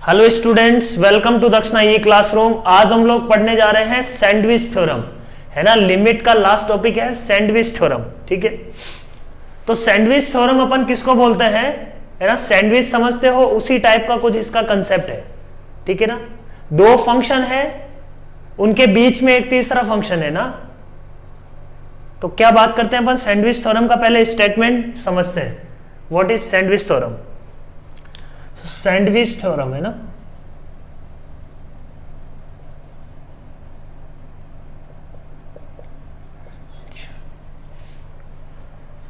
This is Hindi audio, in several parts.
हेलो स्टूडेंट्स, वेलकम टू दक्षिणा ई क्लासरूम। आज हम लोग पढ़ने जा रहे हैं सैंडविच थ्योरम, है ना। लिमिट का लास्ट टॉपिक है सैंडविच थ्योरम, ठीक है। तो सैंडविच थ्योरम अपन किसको बोलते हैं, है ना। सैंडविच समझते हो, उसी टाइप का कुछ इसका कंसेप्ट है, ठीक है ना। दो फंक्शन है, उनके बीच में एक तीसरा फंक्शन है ना। तो क्या बात करते हैं अपन सैंडविच थ्योरम का, पहले स्टेटमेंट समझते हैं। What is sandwich theorem? Sandwich theorem है ना,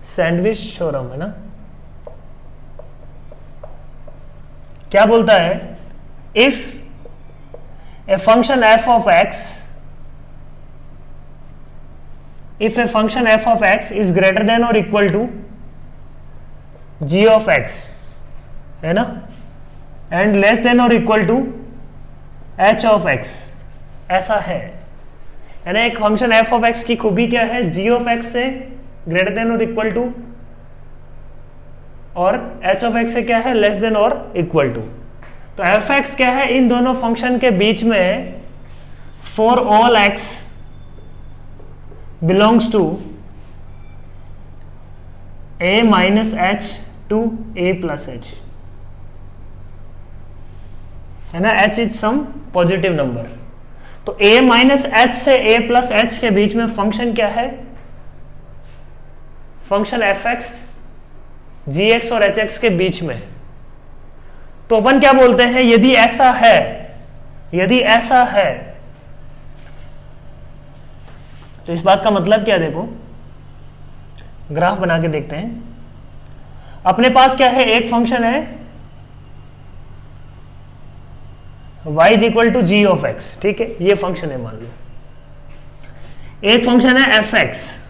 सैंडविच थ्योरम है ना, क्या बोलता है? If a function F of x, if a function f of x is greater than or equal to g of x, है ना, and less than or equal to h of x, ऐसा है ना। एक फंक्शन f of x की खूबी क्या है? g of x से greater than or equal to, और h of x से क्या है? less than or equal to। तो f x क्या है? इन दोनों फंक्शन के बीच में for all x belongs to a minus h to a plus h, है ना। h is some positive number. तो a माइनस एच से a प्लस एच के बीच में फंक्शन क्या है? Function F X G X और एच एक्स के बीच में। तो अपन क्या बोलते हैं? यदि ऐसा है, यदि ऐसा है, तो इस बात का मतलब क्या? देखो, ग्राफ बना के देखते हैं। अपने पास क्या है? एक फंक्शन है y is equal to G of X, ठीक है। ये फंक्शन है, मान लो। एक फंक्शन है एफ एक्स,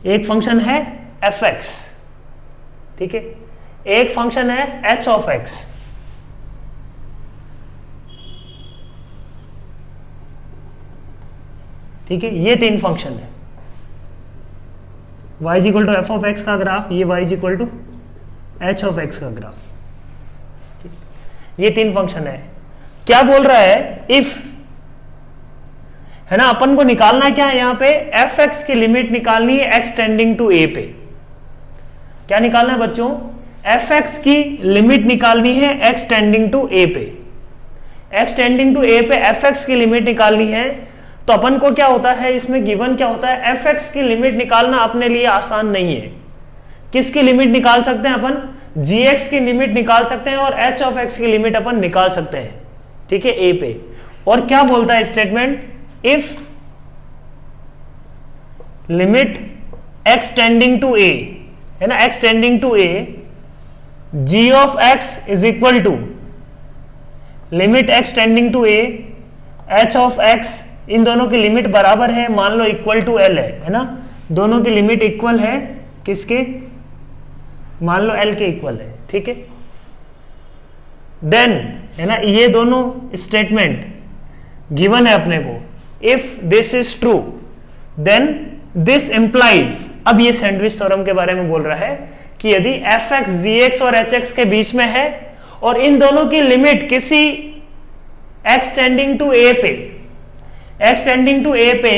एक फंक्शन है एफ एक्स, ठीक है। एक फंक्शन है एच ऑफ एक्स, ठीक है। ये तीन फंक्शन है। y is equal to F of X का ग्राफ, ये y is equal to H of X का ग्राफ, ये तीन फंक्शन है। क्या बोल रहा है? इफ, है ना, अपन को निकालना क्या है यहां पे? एफ एक्स की लिमिट निकालनी है एक्स टेंडिंग टू ए पे। क्या निकालना है बच्चों? एफ एक्स की लिमिट निकालनी है एक्स टेंडिंग टू ए पे। एक्स टेंडिंग टू ए पे एफ एक्स की लिमिट निकालनी है। तो अपन को क्या होता है इसमें? गिवन क्या होता है? एफ एक्स की लिमिट निकालना अपने लिए आसान नहीं है। किसकी लिमिट निकाल सकते हैं अपन? जी एक्स की लिमिट निकाल सकते हैं और एच ऑफ एक्स की लिमिट अपन निकाल सकते हैं, ठीक है, ए पे। और क्या बोलता है statement? If limit x tending to A, है ना, X tending to A, G of X is equal to limit x tending to A, H of X, इन दोनों की लिमिट बराबर है, मान लो इक्वल टू एल है ना। दोनों की लिमिट इक्वल है, किसके? मान लो एल के इक्वल है, ठीक है। देन, है ना, ये दोनों स्टेटमेंट गिवन है अपने को। If this is true then this implies, अब ये सैंडविच थ्योरम के बारे में बोल रहा है कि यदि एफ एक्स जी एक्स और एच एक्स के बीच में है और इन दोनों की लिमिट किसी एक्स टेंडिंग टू ए पे, एक्स टेंडिंग टू ए पे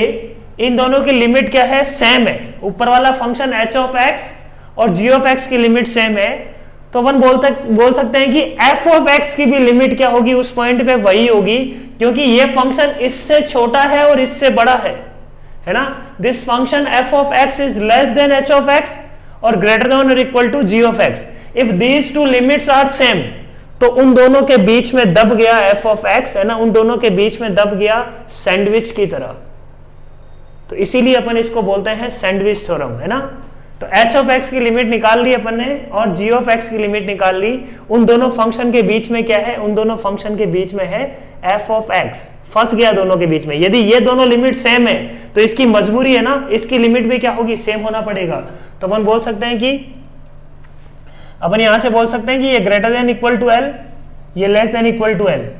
इन दोनों की लिमिट क्या है? सेम है। ऊपर वाला फंक्शन एच ऑफ एक्स और जी ऑफ एक्स की लिमिट सेम है। तो अपन बोल सकते हैं कि एफ ऑफ एक्स की भी लिमिट क्या होगी? उस पॉइंट पे वही होगी, क्योंकि ये फंक्शन इससे छोटा है और इससे बड़ा है ना। This function F of X is less than H of X और ग्रेटर देन और equal to G of X. If these two limits are same, तो उन दोनों के बीच में दब गया एफ ऑफ एक्स, है ना, उन दोनों के बीच में दब गया सैंडविच की तरह। तो इसीलिए अपन इसको बोलते हैं सैंडविच थ्योरम, है ना। तो एच ऑफ एक्स की लिमिट निकाल ली अपन ने और जी ऑफ एक्स की लिमिट निकाल ली। उन दोनों फंक्शन के बीच में क्या है? उन दोनों फंक्शन के बीच में है एफ ऑफ एक्स। फंस गया दोनों के बीच में। यदि ये दोनों लिमिट सेम है तो इसकी मजबूरी है ना, इसकी लिमिट भी क्या होगी? सेम होना पड़ेगा। तो अपन बोल सकते हैं कि, अपन यहां से बोल सकते हैं कि ये greater than equal to L, ये less than equal to L.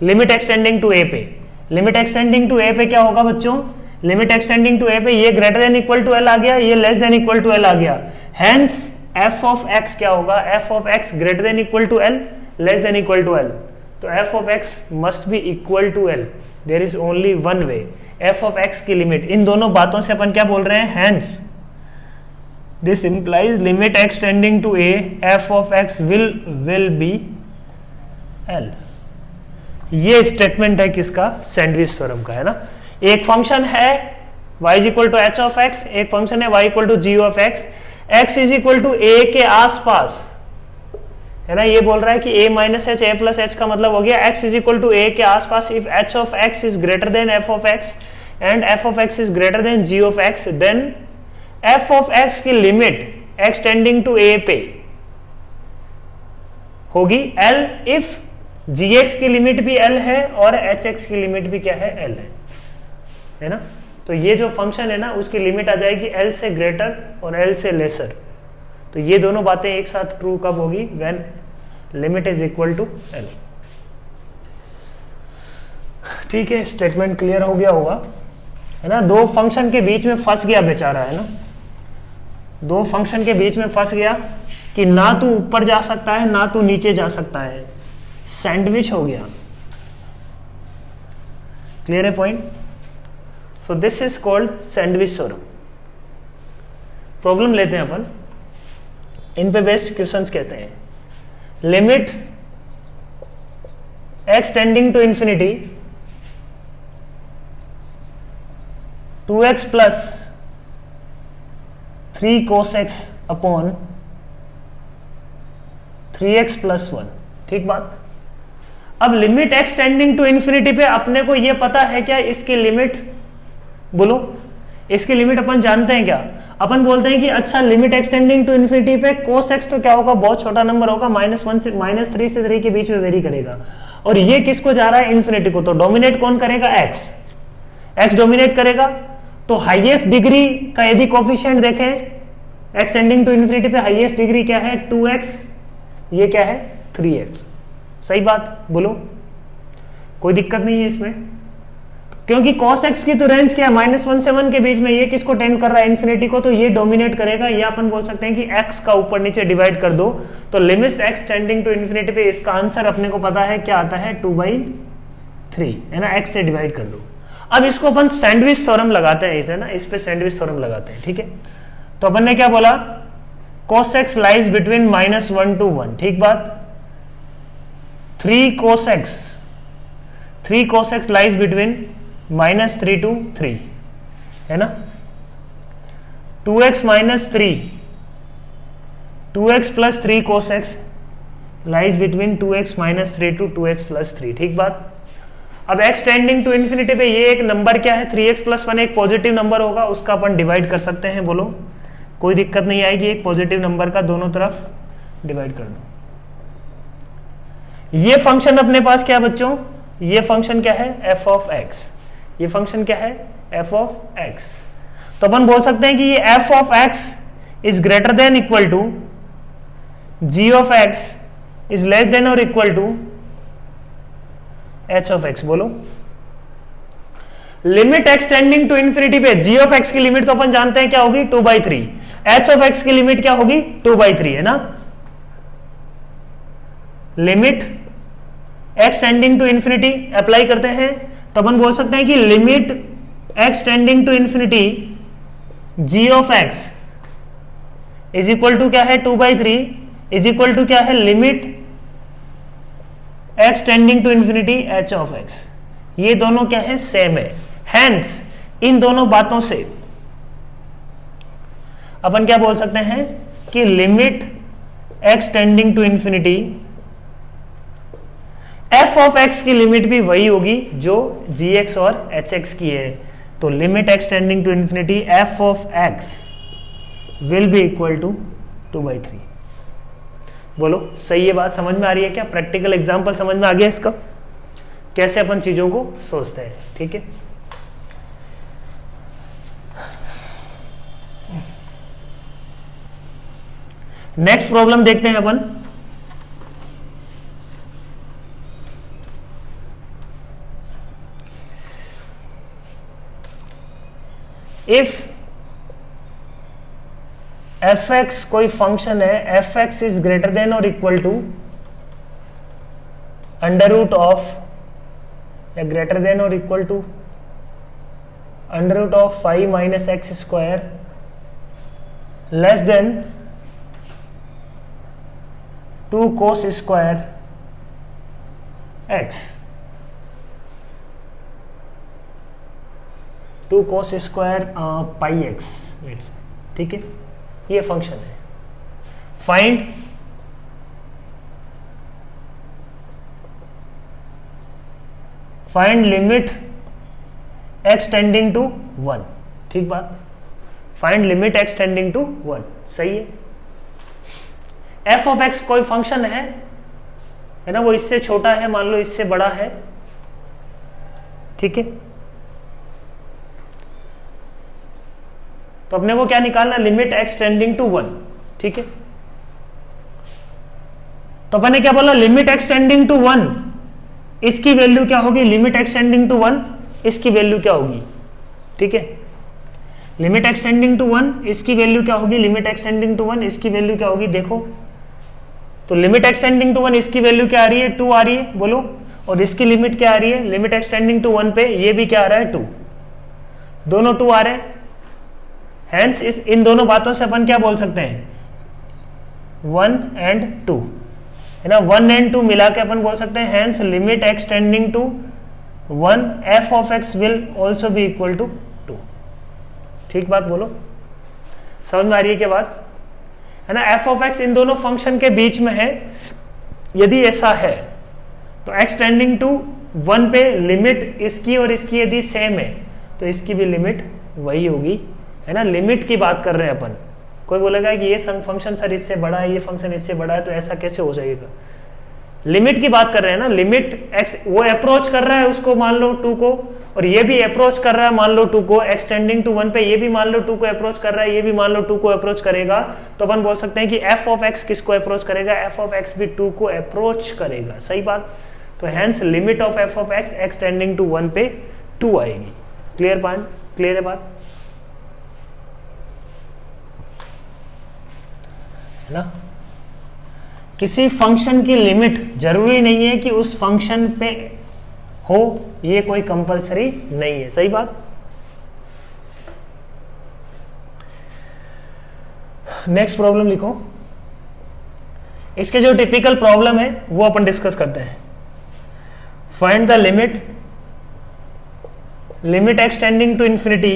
Limit X tending to A पे, लिमिट एक्सटेंडिंग टू ए पे क्या होगा बच्चों? लिमिट एक्सटेंडिंग टू ए पे ये greater than equal to L आ गया, ये less than equal to L आ गया। हेंस एफ ऑफ एक्स क्या होगा, F of X greater than equal to L, less than equal to L, तो F of X must be equal to L, there is only one way. F of X की लिमिट, इन दोनों बातों से अपन क्या बोल रहे हैं, hence this implies limit x tending to A, F of X will be L. ये स्टेटमेंट है किसका, सैंडविच थ्योरम का, है ना। एक फंक्शन है y is equal to H of X, एक फंक्शन है y equal to G of X, x is equal to A के आसपास, है ना। ये बोल रहा है कि a minus H, a plus H का मतलब हो गया x is equal to a के आसपास। If h of x is greater than f of x and f of x is greater than g of x, then f of x की limit x tending to a पे होगी l, इफ gx की लिमिट भी l है और hx की लिमिट भी क्या है, l है ना। तो ये जो फंक्शन है ना उसकी लिमिट आ जाएगी l से ग्रेटर और l से लेसर। तो ये दोनों बातें एक साथ ट्रू कब होगी, when limit is equal to l। ठीक है, स्टेटमेंट क्लियर हो गया होगा, है ना। दो फंक्शन के बीच में फंस गया बेचारा, है ना, दो फंक्शन के बीच में फंस गया कि ना तू ऊपर जा सकता है ना तू नीचे जा सकता है, सैंडविच हो गया। क्लियर है point. So this is called sandwich theorem. Problem लेते हैं अपन, इन पे बेस्ड क्वेश्चंस कहते हैं। Limit x tending to infinity 2x plus 3 cos x upon 3x plus 1, ठीक बात। अब limit x tending to infinity पे अपने को ये पता है क्या, इसकी लिमिट बोलो, इसकी लिमिट अपन जानते हैं क्या। अपन बोलते हैं कि अच्छा लिमिट एक्सटेंडिंग टू इन्फिनिटी पे cos x तो क्या होगा, बहुत छोटा नंबर होगा, -1 से -3 से 3 के बीच में वेरी करेगा। और ये किसको जा रहा है, इन्फिनिटी को। तो डोमिनेट कौन करेगा, x डोमिनेट करेगा। तो हाईएस्ट डिग्री का यदि कोफिशिएंट देखें एक्सटेंडिंग टू इन्फिनिटी पे, हाईएस्ट डिग्री क्या है 2x, ये क्या है 3x। सही बात बोलो, कोई दिक्कत नहीं है इसमें, क्योंकि cos x की तो रेंज क्या है -1 से 1 के बीच में, ये किसको टेंड कर रहा है, इन्फिनिटी को, तो ये डोमिनेट करेगा। ये अपन बोल सकते हैं कि x का ऊपर नीचे डिवाइड कर दो, तो limit x tending to infinity पे इसका आंसर अपने को पता है क्या आता है 2/3, है ना, x से डिवाइड कर दो। अब इसको अपन सैंडविच थ्योरम लगाते हैं, इसे ना, इस पे सैंडविच थ्योरम लगाते हैं, ठीक है। तो अपन ने क्या बोला, cos x lies between -1 to 1, ठीक बात। 3 cos x lies between -3 to 3, है ना। 2x - 3, 2x plus 3 cos x lies between 2x - 3 to 2x plus 3, ठीक बात। अब x टेंडिंग टू इन्फिनिटी पे ये एक नंबर क्या है 3x plus 1 एक पॉजिटिव नंबर होगा, उसका अपन डिवाइड कर सकते हैं, बोलो कोई दिक्कत नहीं आएगी। एक पॉजिटिव नंबर का दोनों तरफ डिवाइड कर दो। ये फंक्शन अपने पास क्या है बच्चों, ये फंक्शन क्या है f of x, ये फंक्शन क्या है f of x। तो अपन बोल सकते हैं कि ये f of x is greater than equal to g of x is less than और equal to h of x। बोलो limit x tending to infinity पे g of x की लिमिट तो अपन जानते हैं क्या होगी 2/3, h of x की लिमिट क्या होगी 2/3, है ना। Limit x tending to infinity apply करते हैं तो अपन बोल सकते हैं कि limit x tending to infinity g of x is equal to क्या है 2/3 इज इक्वल टू क्या है limit x tending to infinity h of x। ये दोनों क्या है सेम है, हेंस इन दोनों बातों से अपन क्या बोल सकते हैं कि limit x tending to infinity f of x की लिमिट भी वही होगी जो gx और hx की है। तो limit x tending to infinity f of x will be equal to 2/3। बोलो सही है बात, समझ में आ रही है क्या, प्रैक्टिकल एग्जांपल समझ में आ गया इसका, कैसे अपन चीजों को सोचते हैं, ठीक है। नेक्स्ट प्रॉब्लम देखते हैं अपन। इफ एफ एक्स कोई फंक्शन है, F x is greater than और equal to under root of या ग्रेटर देन और equal to under root of 5 minus X square less than 2 cos square X, 2 cos square pi X, ठीक है, ये फंक्शन है। Find limit x tending to 1, ठीक बात, find limit x tending to 1, सही है। एफ ऑफ एक्स कोई फंक्शन है ना, वो इससे छोटा है, मान लो इससे बड़ा है, ठीक है। तो अपने को क्या निकालना, लिमिट एक्स टेंडिंग टू 1, ठीक है। तो अपने क्या बोला, लिमिट एक्स टेंडिंग टू 1, इसकी वैल्यू क्या होगी, लिमिट एक्स टेंडिंग टू 1 इसकी वैल्यू क्या होगी, ठीक है। लिमिट एक्स टेंडिंग टू 1 इसकी वैल्यू क्या होगी, लिमिट एक्स टेंडिंग टू 1 इसकी वैल्यू क्या होगी, देखो तो लिमिट एक्स टेंडिंग टू 1 इसकी वैल्यू क्या आ रही है, 2 आ रही है, बोलो, और इसकी लिमिट क्या आ रही है, लिमिट एक्स टेंडिंग टू 1 पे ये भी क्या आ रहा है, 2, दोनों 2 आ रहे हैं। हेंस इन दोनों बातों से अपन क्या बोल सकते हैं, 1 एंड 2, है ना, 1 एंड 2 मिला के अपन बोल सकते हैं hence limit x tending to 1 F of X will also be equal to 2, ठीक बात, बोलो, समझ में आ रही है क्या बात, है ना। एफ ऑफ एक्स इन दोनों फंक्शन के बीच में है, यदि ऐसा है तो एक्स टेंडिंग टू 1 पे लिमिट इसकी और इसकी यदि सेम है तो इसकी भी लिमिट वही होगी, है ना। लिमिट की बात कर रहे हैं अपन, कोई बोलेगा कि ये फंक्शन सर इससे बड़ा है, ये फंक्शन इससे बड़ा है, तो ऐसा कैसे हो जाएगा, लिमिट की बात कर रहे हैं ना। लिमिट एक्स वो अप्रोच कर रहा है उसको, मान लो 2 को, और ये भी अप्रोच कर रहा है मान लो 2 को, एक्स टेंडिंग टू 1 पे ये भी मान लो 2 को अप्रोच कर रहा है, ये भी मान लो 2 को अप्रोच करेगा, तो अपन बोल सकते हैं कि एफ ऑफ एक्स किसको अप्रोच करेगा, एफ ऑफ एक्स भी 2 को अप्रोच करेगा, सही बात। तो hence limit of F of X X tending to 1 पे 2 आएगी। क्लियर पॉइंट, क्लियर है बात, है ना। किसी फंक्शन की लिमिट जरूरी नहीं है कि उस फंक्शन पे हो, ये कोई कंपलसरी नहीं है, सही बात। नेक्स्ट प्रॉब्लम लिखो, इसके जो टिपिकल प्रॉब्लम है वो अपन डिस्कस करते हैं। Find the limit x tending to infinity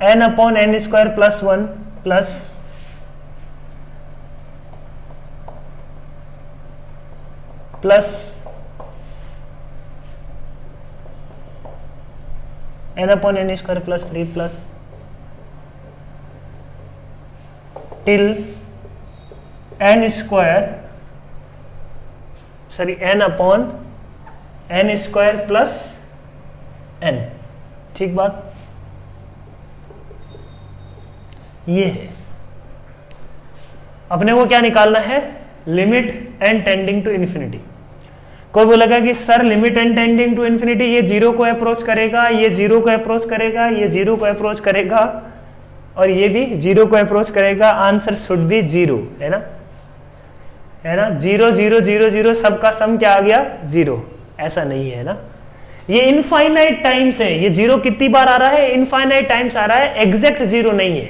n upon n square plus 1 plus n upon n square plus 3 plus till n square sorry n upon n square plus n, ठीक बात, ये है। अपने को क्या निकालना है, limit n tending to infinity. कोई बोलेगा कि sir limit n tending to infinity ये 0 को अप्रोच करेगा, ये 0 को अप्रोच करेगा, ये 0 को अप्रोच करेगा और ये भी 0 को अप्रोच करेगा, आंसर शुड बी 0, है ना, है ना। 0 0 0 0 सबका सम क्या आ गया, 0, ऐसा नहीं है ना। ये इनफाइनाइट टाइम्स है, ये 0 कितनी बार आ रहा है, इनफाइनाइट टाइम्स आ रहा है, एग्जैक्ट 0 नहीं है।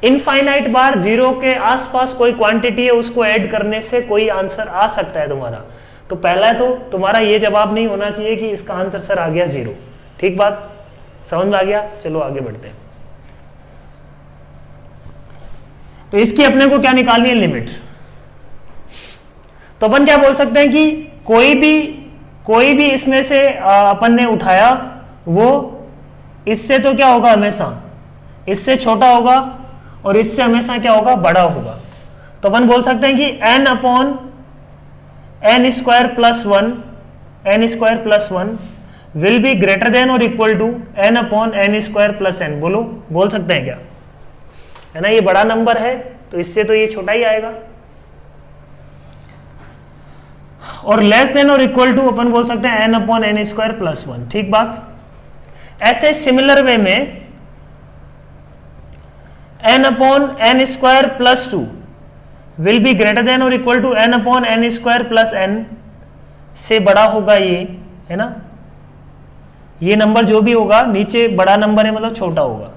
इनफाइनाइट बार 0 के आसपास कोई क्वांटिटी है, उसको ऐड करने से कोई आंसर आ सकता है तुम्हारा। तो पहला तो तुम्हारा ये जवाब नहीं होना चाहिए कि इसका आंसर सर आ गया 0, ठीक बात, समझ में आ गया। चलो आगे बढ़ते हैं। तो इसकी अपने को क्या निकालनी है, लिमिट। तो अपन क्या बोल सकते हैं कि कोई भी इसमें से अपन ने उठाया वो इससे तो क्या होगा, हमेशा इससे छोटा होगा और इससे हमेशा क्या होगा, बड़ा होगा। तो अपन बोल सकते हैं कि n upon n square plus 1 will be greater than और equal to n upon n square plus n। बोलो, बोल सकते हैं क्या, है ना। ये बड़ा नंबर है तो इससे तो ये छोटा ही आएगा, और लेस देन और इक्वल टू अपन बोल सकते हैं n upon n square plus 1, ठीक बात। ऐसे सिमिलर वे में N upon N square plus 2 will be greater than और equal to N upon N square plus N से बड़ा होगा ये, है ना। ये नंबर जो भी होगा नीचे बड़ा नंबर है मतलब छोटा होगा,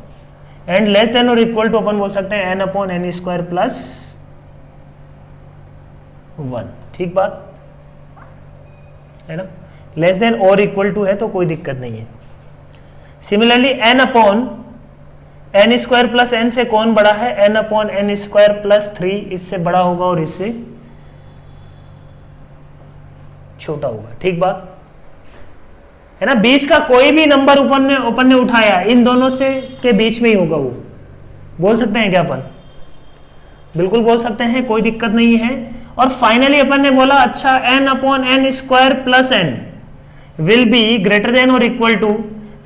एंड लेस देन और इक्वल टू अपन बोल सकते हैं N upon N square plus 1। ठीक बात है ना, लेस देन और इक्वल टू है तो कोई दिक्कत नहीं है। Similarly N upon N square plus N से कौन बड़ा है, N upon N square plus 3 इससे बड़ा होगा और इससे छोटा होगा। ठीक बात है ना। बीच का कोई भी नंबर अपन ने उठाया इन दोनों से के बीच में ही होगा, वो बोल सकते हैं क्या अपन, बिल्कुल बोल सकते हैं, कोई दिक्कत नहीं है। और फाइनली अपन ने बोला अच्छा N upon N square plus N will be greater than और equal to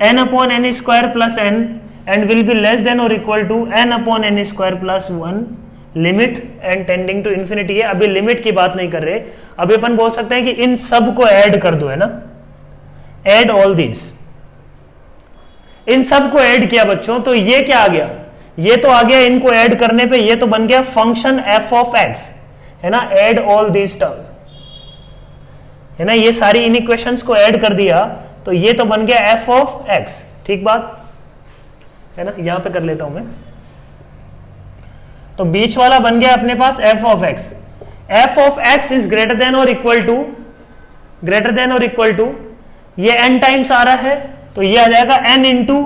N upon N square plus N and will be less than और equal to N upon N square plus 1 limit N tending to infinity है। अभी लिमिट की बात नहीं कर रहे, अभी अपन बोल सकते हैं कि इन सब को ऐड कर दो, है ना, ऐड ऑल दिस, इन सब को ऐड किया बच्चों तो ये क्या आ गया, ये तो आ गया, इनको ऐड करने पे ये तो बन गया फंक्शन एफ ऑफ एक्स, है ना। ऐड ऑल दिस टर्म, है ना, ये सारी इन इक्वेशंस को ऐड कर दिया तो ये तो बन गया एफ ऑफ एक्स। ठीक बात है ना, यहां पे कर लेता हूं मैं, तो बीच वाला बन गया अपने पास F of X. F of X is greater than और इक्वल टू ये n टाइम्स आ रहा है तो ये आ जाएगा n इंटू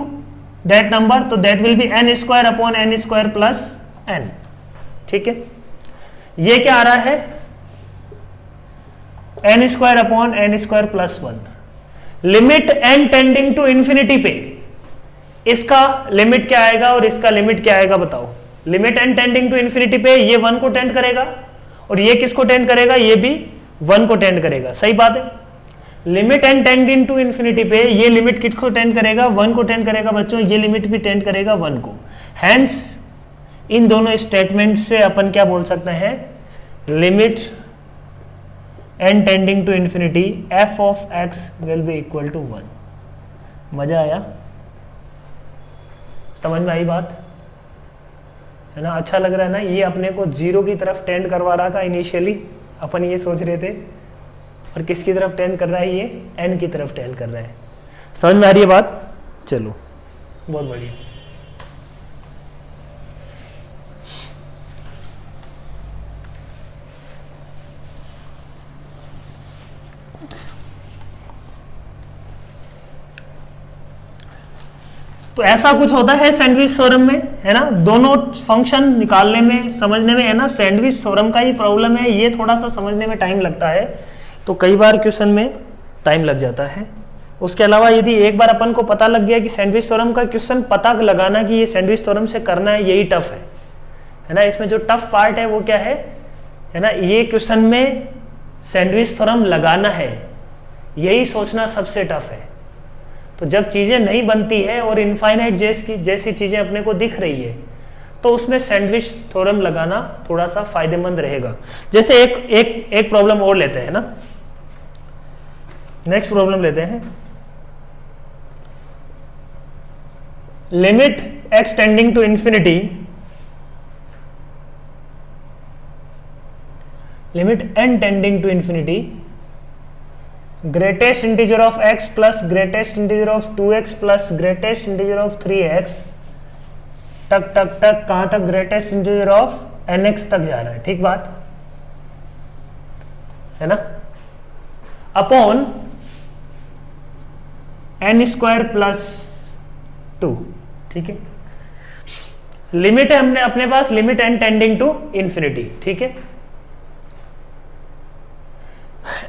दैट नंबर, तो that will be n square upon n square plus n। ठीक है, ये क्या आ रहा है, n square upon n square plus 1। Limit n tending to infinity पे इसका लिमिट क्या आएगा और इसका लिमिट क्या आएगा बताओ। Limit n tending to infinity पे ये 1 को टेंड करेगा और ये किसको टेंड करेगा, ये भी 1 को टेंड करेगा। सही बात है। Limit n tending to infinity पे ये लिमिट किसको टेंड करेगा, 1 को टेंड करेगा बच्चों, ये लिमिट भी टेंड करेगा 1 को। हैंस इन दोनों स्टेटमेंट से अपन क्या बोल सकते हैं, limit n tending to infinity f of x will be equal to 1। मजा आया, समझ में आई बात है ना, अच्छा लग रहा है ना। ये अपने को 0 की तरफ टेंड करवा रहा था इनिशियली, अपन ये सोच रहे थे, और किसकी तरफ टेंड कर रहा है, ये n की तरफ टेंड कर रहा है। समझ में आ रही है बात, चलो बहुत बढ़िया। तो ऐसा कुछ होता है सैंडविच थ्योरम में, है ना, दोनों फंक्शन निकालने में समझने में, है ना। सैंडविच थ्योरम का ही प्रॉब्लम है, ये थोड़ा सा समझने में टाइम लगता है, तो कई बार क्वेश्चन में टाइम लग जाता है। उसके अलावा यदि एक बार अपन को पता लग गया कि सैंडविच थ्योरम का क्वेश्चन पता लगाना कि ये सैंडविच थ्योरम से करना है, यही टफ है ना। इसमें जो टफ पार्ट है वो क्या है ना, ये क्वेश्चन में सैंडविच थ्योरम लगाना है, यही सोचना सबसे टफ है। तो जब चीजें नहीं बनती है और इनफाइनाइट जैसी चीजें अपने को दिख रही है तो उसमें सैंडविच थ्योरम लगाना थोड़ा सा फायदेमंद रहेगा। जैसे एक प्रॉब्लम और लेते हैं ना, नेक्स्ट प्रॉब्लम लेते हैं। Limit x tending to infinity, limit n tending to infinity greatest integer of x plus greatest integer of 2x plus greatest integer of 3x टक टक टक कहां तक, ग्रेटेस्ट इंटीजर ऑफ nx तक जा रहा है। ठीक बात है ना, अपॉन n स्क्वायर प्लस 2। ठीक है, लिमिट है हमने अपने पास, limit n tending to infinity. ठीक है,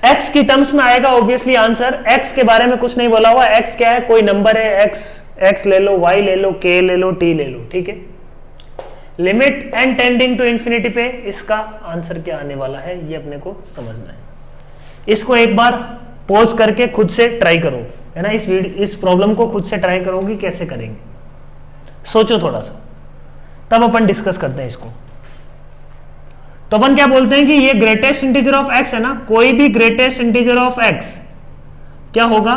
x की टर्म्स में आएगा ऑब्वियसली आंसर। x के बारे में कुछ नहीं बोला हुआ, x क्या है, कोई नंबर है, x ले लो, y ले लो, k ले लो, t ले लो। ठीक है, limit n tending to infinity पे इसका आंसर क्या आने वाला है ये अपने को समझना है। इसको एक बार पॉज करके खुद से ट्राई करो, है ना, इस प्रॉब्लम को खुद से ट्राई करोगे कैसे करेंगे, सोचो थोड़ा सा, तब अपन डिस्कस करते हैं इसको। तो अपन क्या बोलते हैं कि ये ग्रेटेस्ट इंटीजर ऑफ x है ना, कोई भी ग्रेटेस्ट इंटीजर ऑफ x क्या होगा,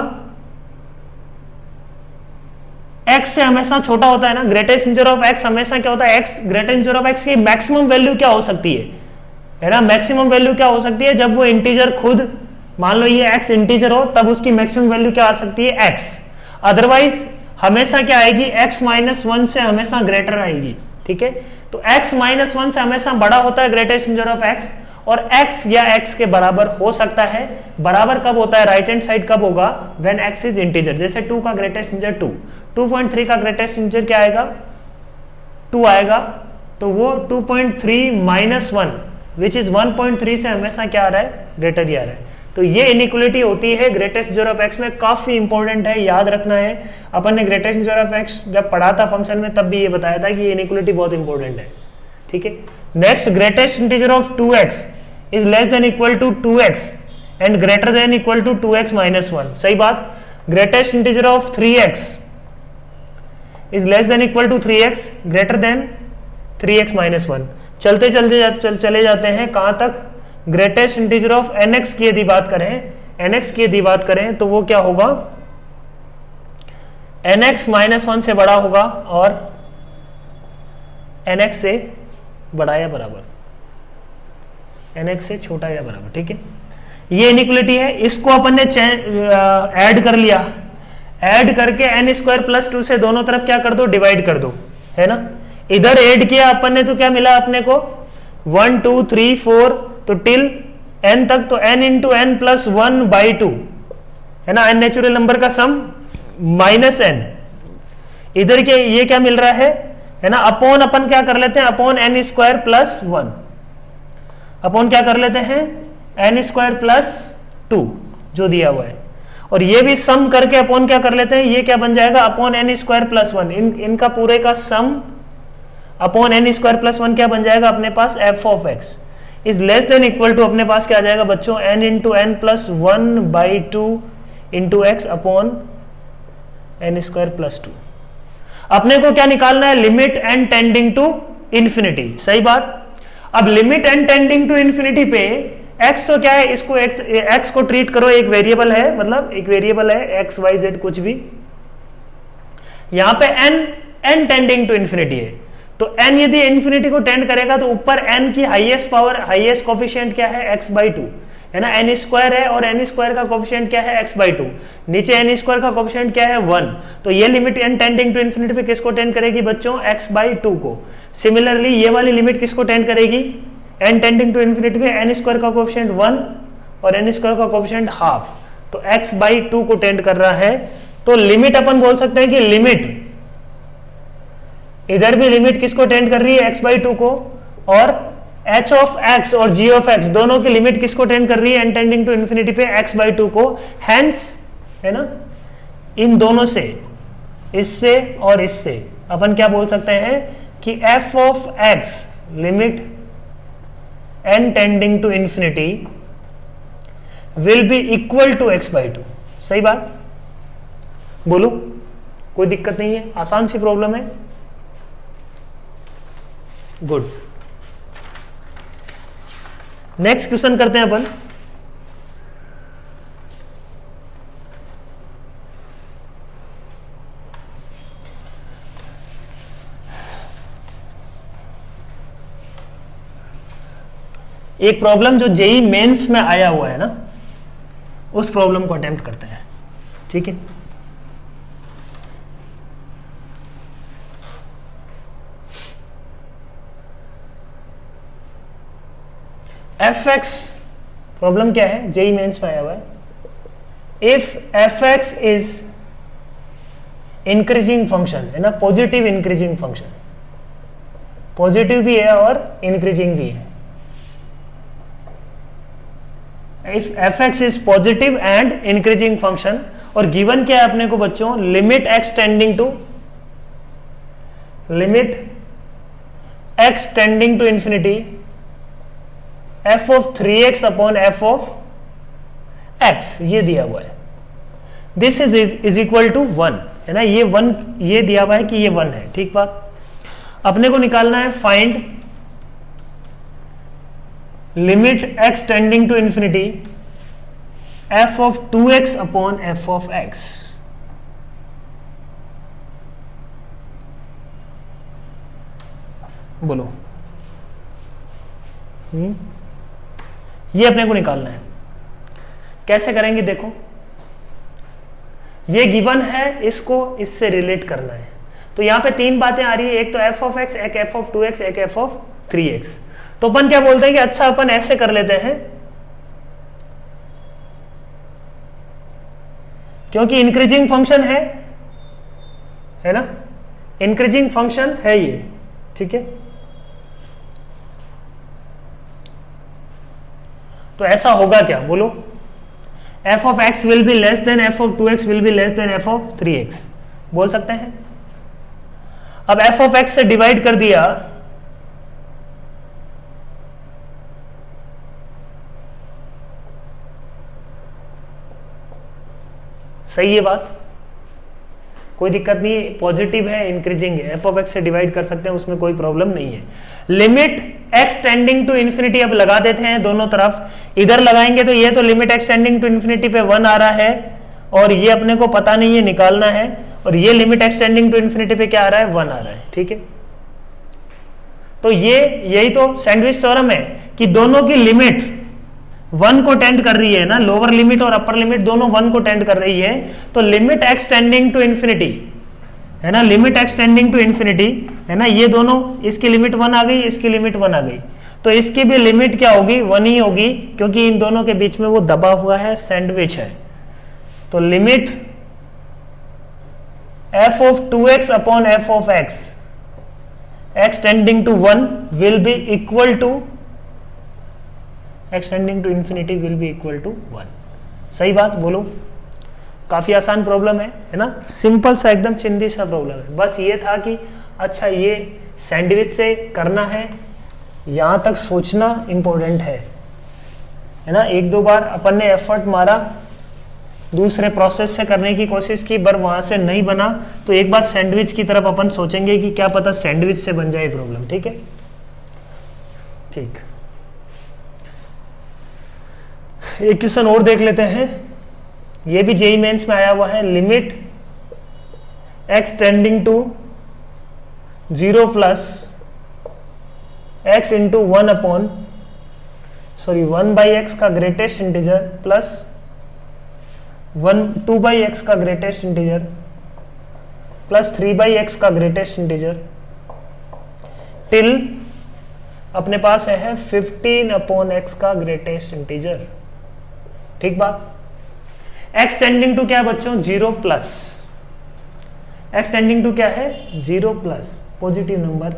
x से हमेशा छोटा होता है ना, ग्रेटेस्ट इंटीजर ऑफ x हमेशा क्या होता है, x greatest integer of x की मैक्सिमम वैल्यू क्या हो सकती है ना, मैक्सिमम वैल्यू क्या हो सकती है, जब वो इंटीजर खुद, मान लो ये x इंटीजर हो, तब उसकी मैक्सिमम वैल्यू क्या आ सकती है, x। अदरवाइज हमेशा क्या आएगी, x माइनस 1 से हमेशा ग्रेटर आएगी, ठीक है। तो x माइनस 1 से हमेशा बड़ा होता है ग्रेटेस्ट इंटीजर ऑफ x, और x या x के बराबर हो सकता है। बराबर कब होता है, राइट हैंड साइड कब होगा, व्हेन x इज इंटीजर। जैसे 2 का ग्रेटेस्ट इंटीजर 2, 2.3 का ग्रेटेस्ट इंटीजर क्या आएगा, 2 आएगा, तो वो 2.3 माइनस 1 विच इज 1.3 से हमेशा क्या आ रहा है, ग्रेटर ही आ रहा है। तो ये इनइक्वलिटी होती है ग्रेटेस्ट इंटीजर ऑफ x में, काफी इंपॉर्टेंट है, याद रखना है। अपन ने ग्रेटेस्ट इंटीजर ऑफ x जब पढ़ा था फंक्शन में, तब भी ये बताया था कि ये इनइक्वलिटी बहुत इंपॉर्टेंट है, ठीक है। Next, greatest integer of 2x is less than equal to 2x and greater than equal to 2x minus 1। सही बात। Greatest integer of 3x is less than equal to 3x greater than 3x minus 1। चलते चलते चले जाते हैं कहां तक, ग्रेटेस्ट इंटीजर ऑफ nx की यदि बात करें, nx की यदि बात करें तो वो क्या होगा, nx माइनस 1 से बड़ा होगा और nx से बड़ा या बराबर, nx से छोटा या बराबर, ठीक है। ये इनइक्वलिटी है, इसको अपन ने ऐड कर लिया, ऐड करके n स्क्वायर प्लस 2 से दोनों तरफ क्या कर दो, डिवाइड कर दो, है ना। इधर ऐड किया अपन ने तो क्या मिला अपने को, 1 2 3 4 तो टिल n तक, तो n into n plus 1 by 2, है ना, n नेचुरल नंबर का सम माइनस n। इधर के ये क्या मिल रहा है ना, अपॉन अपन क्या कर लेते हैं, upon n square plus 1, upon क्या कर लेते हैं, n स्क्वायर प्लस 2 जो दिया हुआ है, और ये भी सम करके अपॉन क्या कर लेते हैं, ये क्या बन जाएगा, अपॉन n स्क्वायर प्लस 1, इनका पूरे का sum upon n square plus 1 क्या बन जाएगा अपने पास, f of x is less than equal to अपने पास क्या आ जाएगा बच्चों, n into n plus 1 by 2 into x upon n square plus 2। अपने को क्या निकालना है, limit n tending to infinity. सही बात। अब limit n tending to infinity पे x तो क्या है, इसको x को ट्रीट करो, एक वेरिएबल है, मतलब एक वेरिएबल है x y z कुछ भी, यहां पे n टेंडिंग टू इंफिनिटी है, तो n यदि इंफिनिटी को टेंड करेगा तो ऊपर n की हाईएस्ट पावर, हाईएस्ट कोफिशिएंट क्या है, x बाई 2, है ना, n स्क्वायर है और n स्क्वायर का कोफिशिएंट क्या है, x बाई 2, नीचे n स्क्वायर का कोफिशिएंट क्या है, 1। तो ये limit n tending to infinity पे किसको टेंड करेगी बच्चों, x बाई 2 को। सिमिलरली ये वाली लिमिट किसको टेंड करेगी, n टेंडिंग टू इंफिनिटी पे n स्क्वायर का कोफिशिएंट 1 और n स्क्वायर का कोफिशिएंट हाफ, तो x बाई 2 को टेंड कर रहा है। तो लिमिट अपन बोल सकते हैं कि लिमिट, इधर भी लिमिट किसको टेंड कर रही है, x बाई 2 को, और h ऑफ x और g ऑफ x दोनों की लिमिट किसको टेंड कर रही है, n टेंडिंग टू इंफिनिटी पे x बाई 2 को। हैंस, है ना, इन दोनों से, इससे और इससे अपन क्या बोल सकते हैं कि f of x limit n tending to infinity will be equal to x by 2। सही बात, बोलो, कोई दिक्कत नहीं है, आसान सी प्रॉब्लम है। गुड, नेक्स्ट क्वेश्चन करते हैं अपन। एक प्रॉब्लम जो जेई मेंस में आया हुआ है ना, उस प्रॉब्लम को अटेम्प्ट करते हैं, ठीक है। एफ एक्स प्रॉब्लम क्या है, जेई मेंस में आया हुआ है। If F x is increasing function, है ना, पॉजिटिव इंक्रीजिंग फंक्शन, पॉजिटिव भी है और इंक्रीजिंग भी है। If F x is positive and increasing function, और गिवन क्या है अपने को बच्चों, limit x tending to, limit x tending to infinity f of 3x upon f of x, ये दिया हुआ है। दिस इज इक्वल टू 1, है ना, ये 1, ये दिया हुआ है कि ये 1 है, ठीक बात। अपने को निकालना है find limit x tending to infinity f of 2x upon f of x। बोलो। ये अपने को निकालना है। कैसे करेंगे देखो, ये गिवन है, इसको इससे रिलेट करना है। तो यहां पे तीन बातें आ रही है, एक तो एफ ऑफ एक्स, एक एफ ऑफ 2x, एक एफ ऑफ 3x। तो अपन क्या बोलते हैं कि अच्छा अपन ऐसे कर लेते हैं, क्योंकि इंक्रीजिंग फंक्शन है ना, इंक्रीजिंग फंक्शन है ये, ठीक है। तो ऐसा होगा क्या बोलो, f of x will be less than f of 2x will be less than f of 3x, बोल सकते हैं। अब f of x से डिवाइड कर दिया, सही है बात, कोई दिक्कत नहीं, पॉजिटिव है, इंक्रीजिंग है, f of x से डिवाइड कर सकते हैं, उसमें कोई प्रॉब्लम नहीं है। Limit x tending to infinity अब लगा देते हैं दोनों तरफ, इधर लगाएंगे तो ये तो limit x tending to infinity पे 1 आ रहा है, और ये अपने को पता नहीं है, निकालना है, और ये limit x tending to infinity पे क्या आ रहा है, 1 आ रहा है, ठीक है। तो यही तो सैंडविच थ्योरम है कि दोनों की लिमिट 1 को टेंड कर रही है ना, लोअर लिमिट और अपर लिमिट दोनों 1 को टेंड कर रही है। तो limit x tending to infinity है ना, limit x tending to infinity है ना, ये दोनों, इसकी लिमिट 1 आ गई, इसकी लिमिट 1 आ गई, तो इसकी भी लिमिट क्या होगी, 1 ही होगी, क्योंकि इन दोनों के बीच में वो दबा हुआ है, सैंडविच है। तो limit f of 2x upon f of x, x tending to 1 will be equal to x tending to infinity will be equal to 1। सही बात बोलो, काफी आसान प्रॉब्लम है ना, सिंपल सा एकदम चिंदी सा प्रॉब्लम है। बस ये था कि अच्छा ये सैंडविच से करना है, यहां तक सोचना इंपॉर्टेंट है ना। एक दो बार अपन ने एफर्ट मारा, दूसरे प्रोसेस से करने की कोशिश की, पर वहां से नहीं बना, तो एक बार सैंडविच की तरफ अपन सोचेंगे कि क्या पता सैंडविच से बन जाए प्रॉब्लम, ठीक है। ठीक, एक क्वेश्चन और देख लेते हैं, ये भी जेईई मेंस में आया हुआ है। Limit x tending to 0 plus x into 1 upon 1 by x का greatest integer plus 2 by x का greatest integer plus 3 by x का ग्रेटेस्ट इंटीजर टिल अपने पास है 15 अपॉन एक्स का ग्रेटेस्ट इंटीजर, ठीक बात। x टेंडिंग टू क्या है बच्चों, 0 प्लस, x टेंडिंग टू क्या है, 0 प्लस, पॉजिटिव नंबर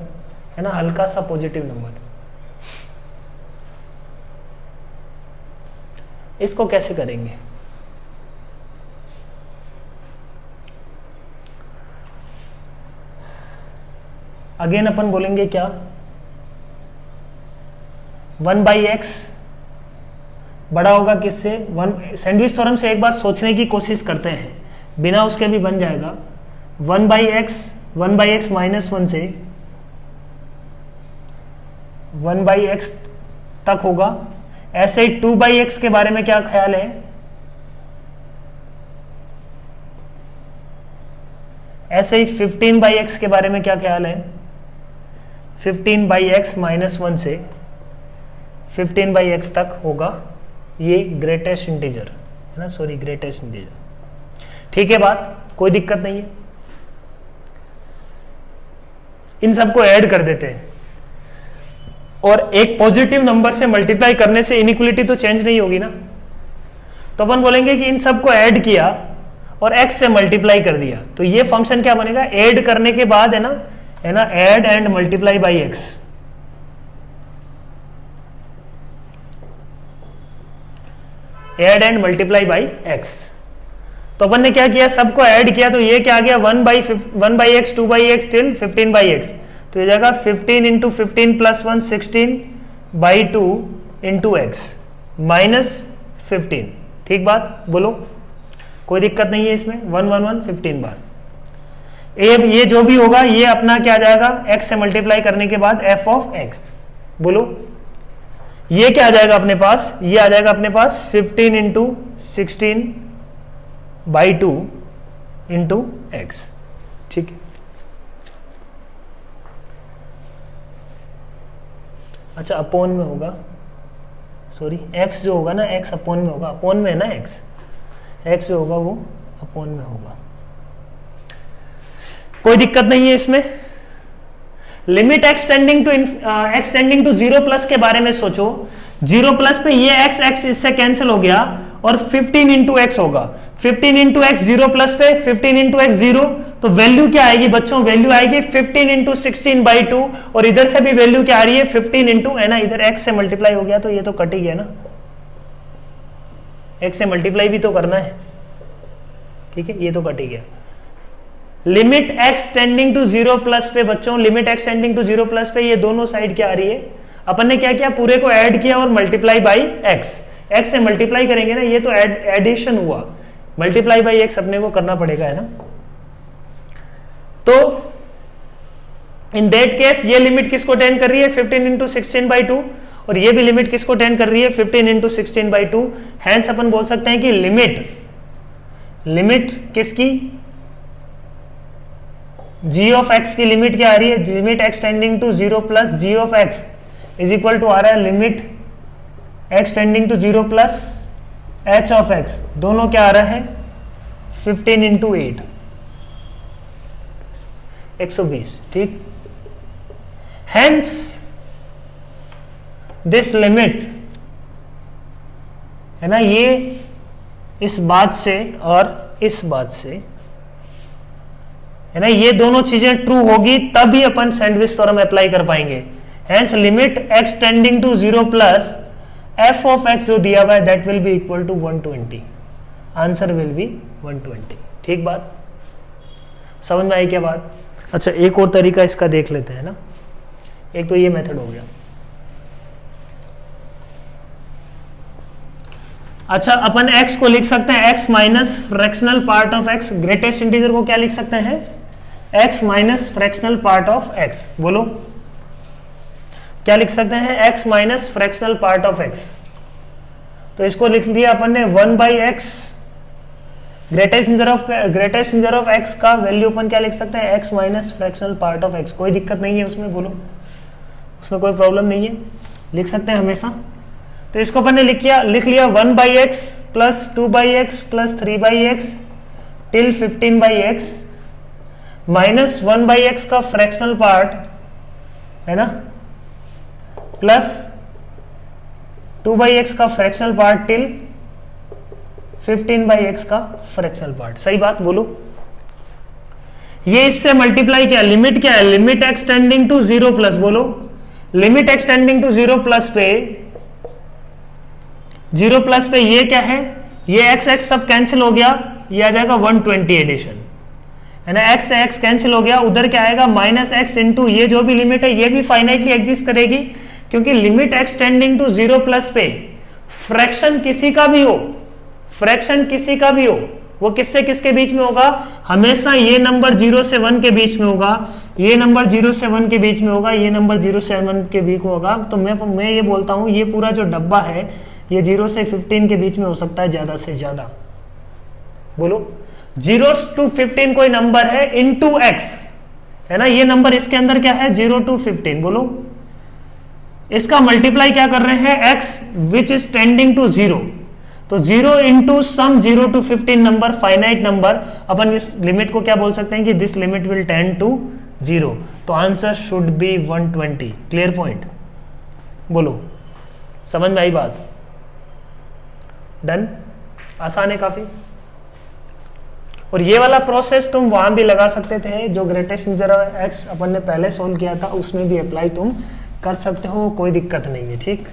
है ना, हल्का सा पॉजिटिव नंबर। इसको कैसे करेंगे, अगेन अपन बोलेंगे क्या, 1 बाई एक्स बड़ा होगा किससे, 1, सैंडविच थ्योरम से एक बार सोचने की कोशिश करते हैं, बिना उसके भी बन जाएगा। 1 बाई एक्स माइनस 1 से 1 बाई एक्स तक होगा। ऐसे ही 2 बाई एक्स के बारे में क्या ख्याल है, ऐसे ही 15 बाई एक्स के बारे में क्या ख्याल है, 15 बाई एक्स माइनस 1 से 15 बाई एक्स तक होगा, ये ग्रेटेस्ट इंटीजर है ना, सॉरी ग्रेटेस्ट इंटीजर, ठीक है बात, कोई दिक्कत नहीं है। इन सबको ऐड कर देते हैं, और एक पॉजिटिव नंबर से मल्टीप्लाई करने से इनइक्वालिटी तो चेंज नहीं होगी ना, तो अपन बोलेंगे कि इन सबको ऐड किया और x से मल्टीप्लाई कर दिया, तो ये फंक्शन क्या बनेगा, ऐड करने के बाद है ना, add and multiply by x, add and multiply by x. तो अपन ने क्या किया, सबको ऐड किया, तो ये क्या आ गया, 1 by x, 2 by x till 15 by x, तो ये जाएगा 15 into 15 plus 1 16 by 2 into x minus 15, ठीक बात बोलो, कोई दिक्कत नहीं है इसमें, 1 1 1 15 बार। ये जो भी होगा ये अपना क्या आ जाएगा, x से मल्टीप्लाई करने के बाद f ऑफ x, बोलो ये क्या आ जाएगा अपने पास, ये आ जाएगा अपने पास 15 इंटू 16 बाई 2 इंटू एक्स, ठीक है। अच्छा अपोन में होगा, सॉरी x जो होगा ना x अपोन में होगा, अपोन में है ना x जो होगा वो अपोन में होगा। कोई दिक्कत नहीं है इसमें। लिमिट एक्सटेंडिंग टू 0 प्लस के बारे में सोचो। 0 प्लस पे ये x इससे कैंसिल हो गया और 15 इंटू एक्स होगा। 15 इंटू एक्स 0 प्लस पे 15 इंटू एक्स 0, तो वैल्यू क्या आएगी बच्चों? वैल्यू आएगी 15 इंटू 16/2 और इधर से भी वैल्यू क्या आ रही है 15 इंटू, है ना, इधर x से मल्टीप्लाई हो गया तो ये तो कट ही गया ना, x से मल्टीप्लाई भी तो करना है, ठीक है, ये तो कट ही गया। Limit x tending to 0 plus पे बच्चों, limit x tending to 0 plus पे ये दोनों साइड क्या आ रही है? अपन ने क्या किया, पूरे को ऐड किया और मल्टीप्लाई बाई x से मल्टीप्लाई करेंगे ना, ये तो एडिशन हुआ, मल्टीप्लाई बाई x अपने को करना पड़ेगा, है ना। तो इन दैट केस ये लिमिट किसको टेंड कर रही है 15 इंटू 16/2 और ये भी लिमिट किसको टेंड कर रही है 15 इंटू 16/2। हैंस अपन बोल सकते हैं कि लिमिट किसकी, g ऑफ x की लिमिट क्या आ रही है, limit x tending to 0 plus g of x is equal to आ रहा है limit x tending to 0 plus h of x, दोनों क्या आ रहा है 15 इंटू 8 120, ठीक। हेंस दिस लिमिट, है ना, ये इस बात से और इस बात से, है ना, ये दोनों चीजें ट्रू होगी तभी अपन सैंडविच थ्योरम अप्लाई कर पाएंगे। Hence limit x tending to 0 plus f of x जो दिया हुआ है that will be equal to 120, answer will be 120, ठीक बात, समझ में आई क्या बात? अच्छा एक और तरीका इसका देख लेते हैं ना, एक तो ये मेथड हो गया। अच्छा अपन x को लिख सकते हैं x minus fractional part of x, greatest integer को क्या लिख सकते हैं x minus fractional part of x, बोलो क्या लिख सकते हैं x minus fractional part of x। तो इसको लिख दिया अपन ने 1/x, greatest integer of x का वैल्यू अपन क्या लिख सकते हैं x minus fractional part of x, कोई दिक्कत नहीं है उसमें, बोलो उसमें कोई प्रॉब्लम नहीं है, लिख सकते हैं हमेशा। तो इसको अपन ने लिख लिया 1/x plus 2/x plus 3/x till 15/x minus 1/x का फ्रैक्शनल पार्ट, है ना, प्लस 2/x का फ्रैक्शनल पार्ट टिल 15/x का फ्रैक्शनल पार्ट, सही बात, बोलो। ये इससे मल्टीप्लाई क्या, लिमिट क्या है, limit x tending to 0 plus, बोलो limit x tending to 0 plus पे, 0 प्लस पे ये क्या है, ये x सब कैंसिल हो गया, ये आ जाएगा 120 एडिशन, है ना, x से x कैंसिल हो गया, उधर क्या आएगा माइनस x इंटू ये जो भी लिमिट है ये भी फाइनाइटली एग्जिस्ट करेगी, क्योंकि limit x tending to 0 plus पे फ्रैक्शन किसी का भी हो, फ्रैक्शन किसी का भी हो, वो किससे किसके बीच में होगा, हमेशा ये नंबर 0 से 1 के बीच में होगा, ये नंबर 0 से 1 के बीच में होगा, ये नंबर 0 से 1 के बीच में होगा। तो मैं ये बोलता हूं ये पूरा जो डब्बा है ये 0 से 15 के बीच में हो सकता है ज्यादा से ज्यादा, बोलो 0 to 15 कोई नंबर है इनटू x, है ना, ये नंबर इसके अंदर क्या है 0 to 15, बोलो इसका मल्टीप्लाई क्या कर रहे हैं x which is tending to 0, तो 0 into some 0 to 15 number, finite number, अपन इस लिमिट को क्या बोल सकते हैं कि this limit will tend to 0, तो answer should be 120, clear point, बोलो समझ में आई बात, डन, आसान है काफी। और ये वाला प्रोसेस तुम वहां भी लगा सकते थे, जो ग्रेटेस्ट इंटीजर x अपन ने पहले सोल्व किया था उसमें भी अप्लाई तुम कर सकते हो, कोई दिक्कत नहीं है, ठीक।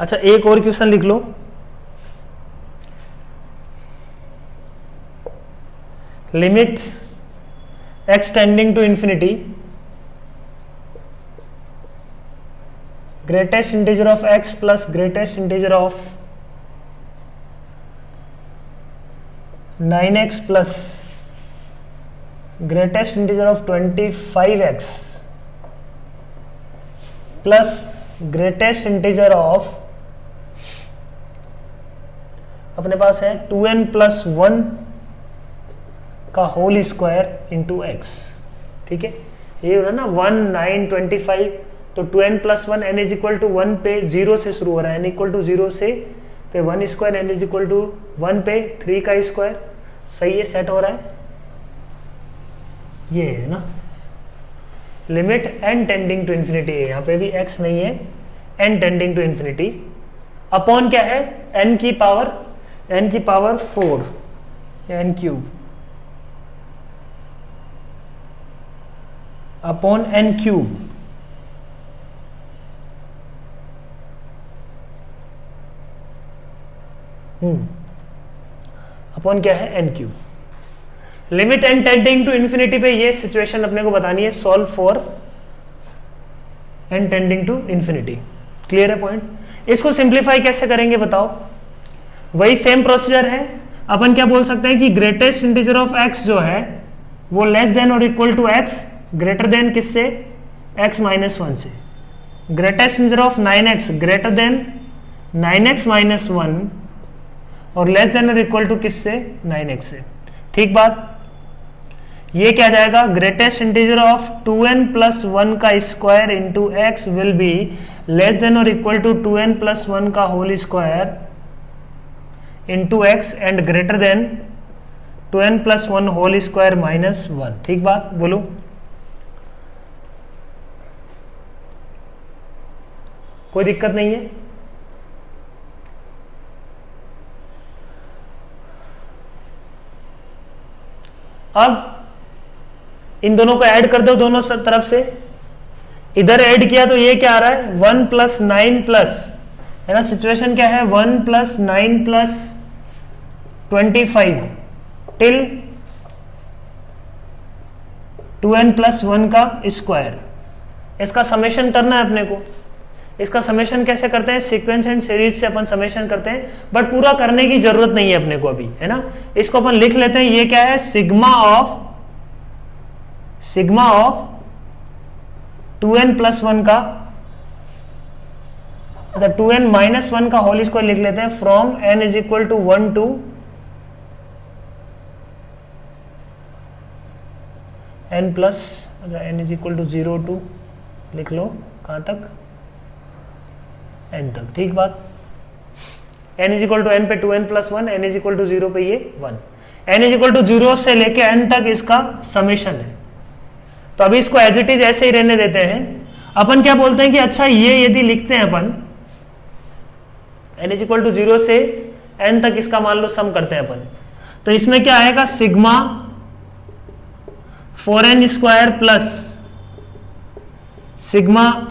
अच्छा एक और क्वेश्चन लिख लो, limit x tending to infinity, greatest integer of x plus greatest integer of 9x plus greatest integer of 25x plus greatest integer of, अपने पास है 2n प्लस 1 का होल स्क्वायर इंटू एक्स। ठीक है, ये हो रहा ना 1 9 25, तो 2n plus 1 n is equal to 1 पे 0 से शुरू हो रहा है, n इक्वल टू 0 से पे 1 square n is equal to 1 पे 3 का स्क्वायर। सही है, सेट हो रहा है। ये है ना limit n tending to infinity है, यहाँ पे भी x नहीं है, n tending to infinity upon क्या है n की power 4 n cube upon n cube. Upon क्या है n cube. Limit n tending to infinity पे ये सिचुएशन अपने को बतानी है, solve for n tending to infinity. Clear है पॉइंट? इसको सिंप्लीफाई कैसे करेंगे बताओ? वही सेम प्रोसीजर है। अपन क्या बोल सकते हैं कि ग्रेटेस्ट इंटीजर ऑफ x जो है वो लेस देन और equal to x, greater than किससे? x माइनस 1 से। Greatest integer of 9x greater than 9x minus 1 और लेस देन और इक्वल टू किससे? 9x से। ठीक बात। ये क्या जाएगा? Greatest integer of 2n plus 1 का square into x will be less than और इक्वल टू 2n प्लस 1 का whole square into x and greater than 2n plus 1 whole square minus 1। ठीक बात, बोलो। कोई दिक्कत नहीं है? अब इन दोनों को ऐड कर दो दोनों तरफ से। इधर ऐड किया तो ये क्या आ रहा है? 1 प्लस 9 प्लस, है ना, सिचुएशन क्या है? 1 plus 9 plus 25 till 2n plus 1 का स्क्वायर। इसका समेशन करना है अपने को। इसका समेशन कैसे करते हैं? सीक्वेंस एंड सीरीज से अपन समेशन करते हैं, बट पूरा करने की जरूरत नहीं है अपने को अभी, है ना। इसको अपन लिख लेते हैं, ये क्या है? सिग्मा ऑफ 2n प्लस 1 का, अच्छा 2n माइनस 1 का होल स्क्वायर लिख लेते हैं, from n is equal to 1 to n plus, अच्छा n is equal to 0 to, लिख लो कहां तक? n तक। ठीक बात। n is equal to n पे 2n plus 1, n is equal to 0 पे ये 1, n इज इक्वल टू 0 से लेके n तक इसका समेशन है। तो अभी इसको एज इट इज ऐसे ही रहने देते हैं। अपन क्या बोलते हैं कि अच्छा ये यदि लिखते हैं अपन n इज इक्वल टू 0 से n तक इसका मान लो सम करते हैं अपन, तो इसमें क्या आएगा? Sigma 4n square plus sigma,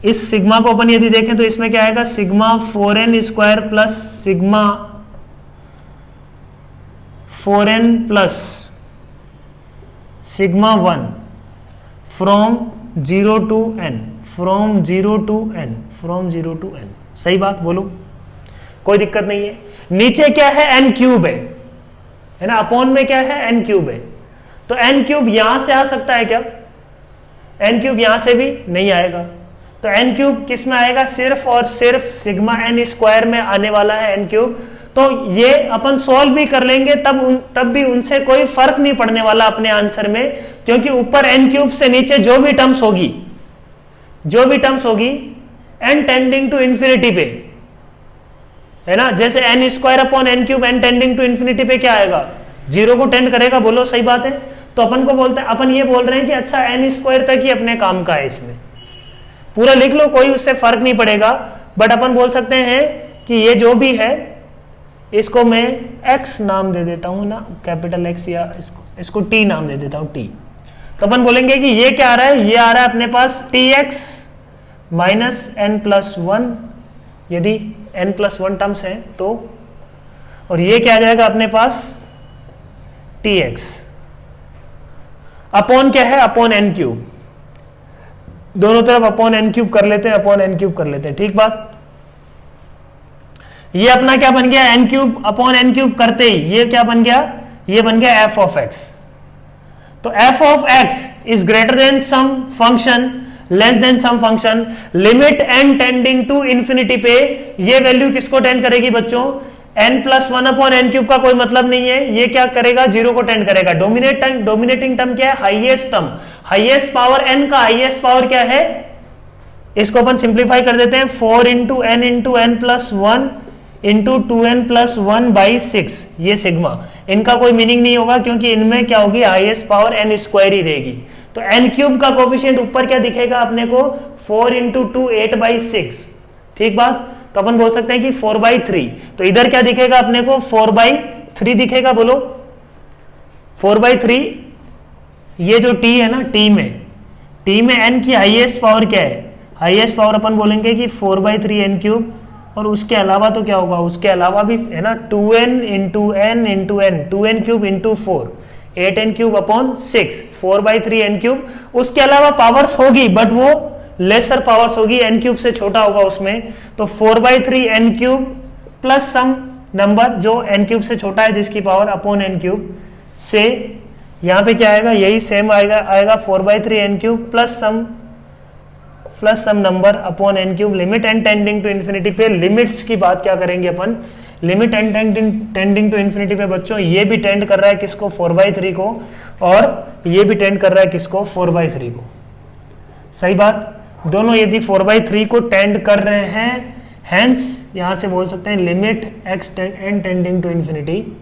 इस सिग्मा को अपन यदि देखें तो इसमें क्या आएगा? Sigma 4n square plus sigma 4n plus sigma 1 from 0 to n, from 0 to n, from 0 to n। सही बात, बोलो। कोई दिक्कत नहीं है। नीचे क्या है? n क्यूब है ना, अपॉन में क्या है? n क्यूब है। तो n क्यूब यहां से आ सकता है क्या? n क्यूब यहां से भी नहीं आएगा। तो n क्यूब किस में आएगा? सिर्फ और सिर्फ सिग्मा n स्क्वायर में आने वाला है n क्यूब। तो ये अपन सॉल्व भी कर लेंगे तब भी उनसे कोई फर्क नहीं पड़ने वाला अपने आंसर में, क्योंकि ऊपर n क्यूब से नीचे जो भी टर्म्स होगी n टेंडिंग टू इन्फिनिटी पे, है ना। जैसे n square upon n cube n tending to infinity पे क्या आएगा? 0 को टेंड करेगा। बोलो सही बात है। तो अपन ये बोल रहे हैं कि अच्छा n स्क्वायर तक ही अपने काम का है। इसमें पूरा लिख लो, कोई उससे फर्क नहीं पड़ेगा, बट अपन बोल सकते हैं कि ये जो भी है इसको मैं x नाम दे देता हूं ना, कैपिटल X, या इसको t नाम दे देता हूं, t। तो अपन बोलेंगे कि ये क्या आ रहा है? ये आ रहा है अपने पास tx माइनस n प्लस 1, यदि n प्लस 1 टर्म्स है तो, और ये क्या आ जाएगा अपने पास? tx अपॉन क्या है? Upon n cube. दोनों तरफ अपॉन n क्यूब कर लेते हैं, अपॉन n क्यूब कर लेते हैं। ठीक बात। ये अपना क्या बन गया? n cube upon n cube करते ही ये क्या बन गया? ये बन गया f ऑफ x। तो f of x is greater than some function less than some function, limit n tending to infinity पे ये वैल्यू किसको टेंड करेगी बच्चों? n plus 1 upon n cube का कोई मतलब नहीं है, ये क्या करेगा, जीरो को टेंड करेगा। डोमिनेटिंग टर्म क्या है, highest term, highest power n का हाईएस्ट पावर क्या है, इसको अपन सिंप्लीफाई कर देते हैं, 4 into n plus 1 into 2n plus 1 by 6, ये सिग्मा। इनका कोई मीनिंग नहीं होगा क्योंकि इनमें क्या होगी, हाईएस्ट पावर n स्क्वायर ही रहेगी। तो n क्यूब का कोफिशिएंट ऊपर क्या दिखेगा अपने को, 4 इंटू 2 8 बाई 6, ठीक बात। तो अपन बोल सकते हैं कि 4 बाई 3। तो इधर क्या दिखेगा अपने को, 4 बाई 3 दिखेगा, बोलो 4 बाई 3। ये जो t है ना, t में n की हाईएस्ट पावर क्या है, हाईएस्ट पावर अपन बोलेंगे कि 4 बाई 3 n क्यूब, और उसके अलावा तो क्या होगा, उसके अलावा भी है ना 2n into n into n, 2n cube into 4, 8n cube upon 6, 4 by 3 n cube. उसके अलावा पावर्स होगी बट वो लेसर पावर्स होगी, n क्यूब से छोटा होगा उसमें। तो 4 by 3 n cube plus some number जो n क्यूब से छोटा है जिसकी पावर अपॉन n क्यूब से, यहाँ पे क्या आएगा, यही सेम आएगा 4 by 3 n cube plus some number upon n cube, limit n tending to infinity पे। लिमिट्स की बात क्या करेंगे अपन, limit n tending to infinity पे बच्चों, ये भी टेंड कर रहा है किसको, 4 बाई 3 को, और ये भी टेंड कर रहा है किसको, 4 बाई 3 को। सही बात, दोनों यदि 4 बाई 3 को टेंड कर रहे हैं, हेंस यहां से बोल सकते हैं limit x n tending to infinity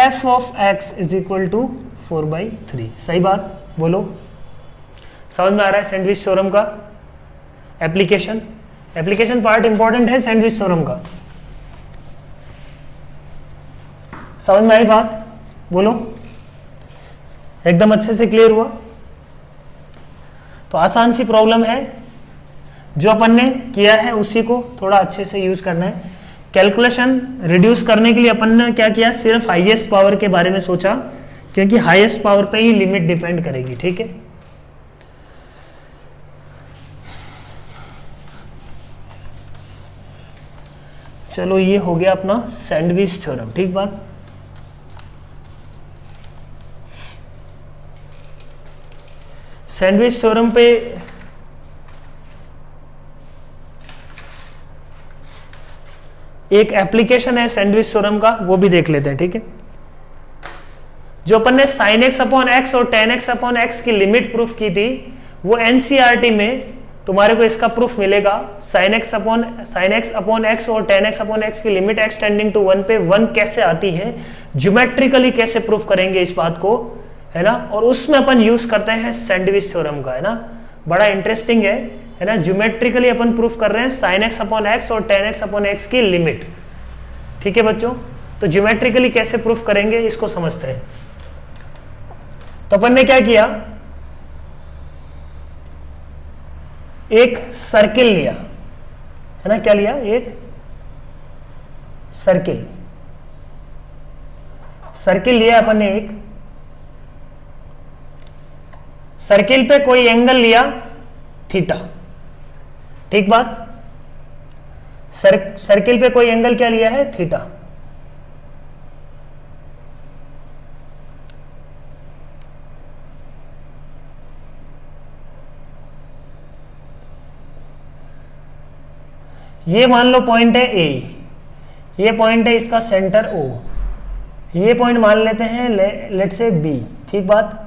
f of x is equal to 4 by 3। सही बात, बोलो समझ में आ रहा है सैंडविच थ्योरम का एप्लीकेशन पार्ट इंपॉर्टेंट है सैंडविच थ्योरम का। समझ में आई बात, बोलो एकदम अच्छे से क्लियर हुआ। तो आसान सी प्रॉब्लम है, जो अपन ने किया है उसी को थोड़ा अच्छे से यूज करना है। कैलकुलेशन रिड्यूस करने के लिए अपन ने क्या किया, सिर्फ हाईएस्ट पावर के बारे में सोचा, क्योंकि हाईएस्ट पावर पे ही लिमिट डिपेंड करेगी, ठीक है। चलो ये हो गया अपना सैंडविच थ्योरम, ठीक बात। सैंडविच थ्योरम पे एक एप्लीकेशन है सैंडविच थ्योरम का, वो भी देख लेते हैं, ठीक है। जो अपन ने sin x अपॉन एक्स और tan x अपॉन एक्स की लिमिट प्रूफ की थी, वो एनसीईआरटी में तुम्हारे को इसका प्रूफ मिलेगा। sin x अपॉन एक्स और tan x अपॉन एक्स की लिमिट x टेंडिंग टू 1 पे 1 कैसे आती है, ज्योमेट्रिकली कैसे प्रूफ करेंगे इस बात को, है ना। और उसमें अपन यूज करते हैं सैंडविच थ्योरम का, है ना, बड़ा इंटरेस्टिंग है ना। ज्योमेट्रिकली अपन प्रूफ कर रहे हैं sin x अपॉन एक्स और tan x अपॉन एक्स की लिमिट, ठीक है बच्चों। तो ज्योमेट्रिकली कैसे प्रूफ करेंगे इसको समझते हैं। तो अपन ने क्या किया, एक सर्किल लिया, है ना, क्या लिया, एक सर्किल लिया अपन ने। एक सर्किल पे कोई एंगल लिया थीटा, ठीक बात। सर्किल पे कोई एंगल क्या लिया है, थीटा। ये मान लो पॉइंट है ए, ये पॉइंट है इसका सेंटर ओ, ये पॉइंट मान लेते हैं लेट से बी, ठीक बात।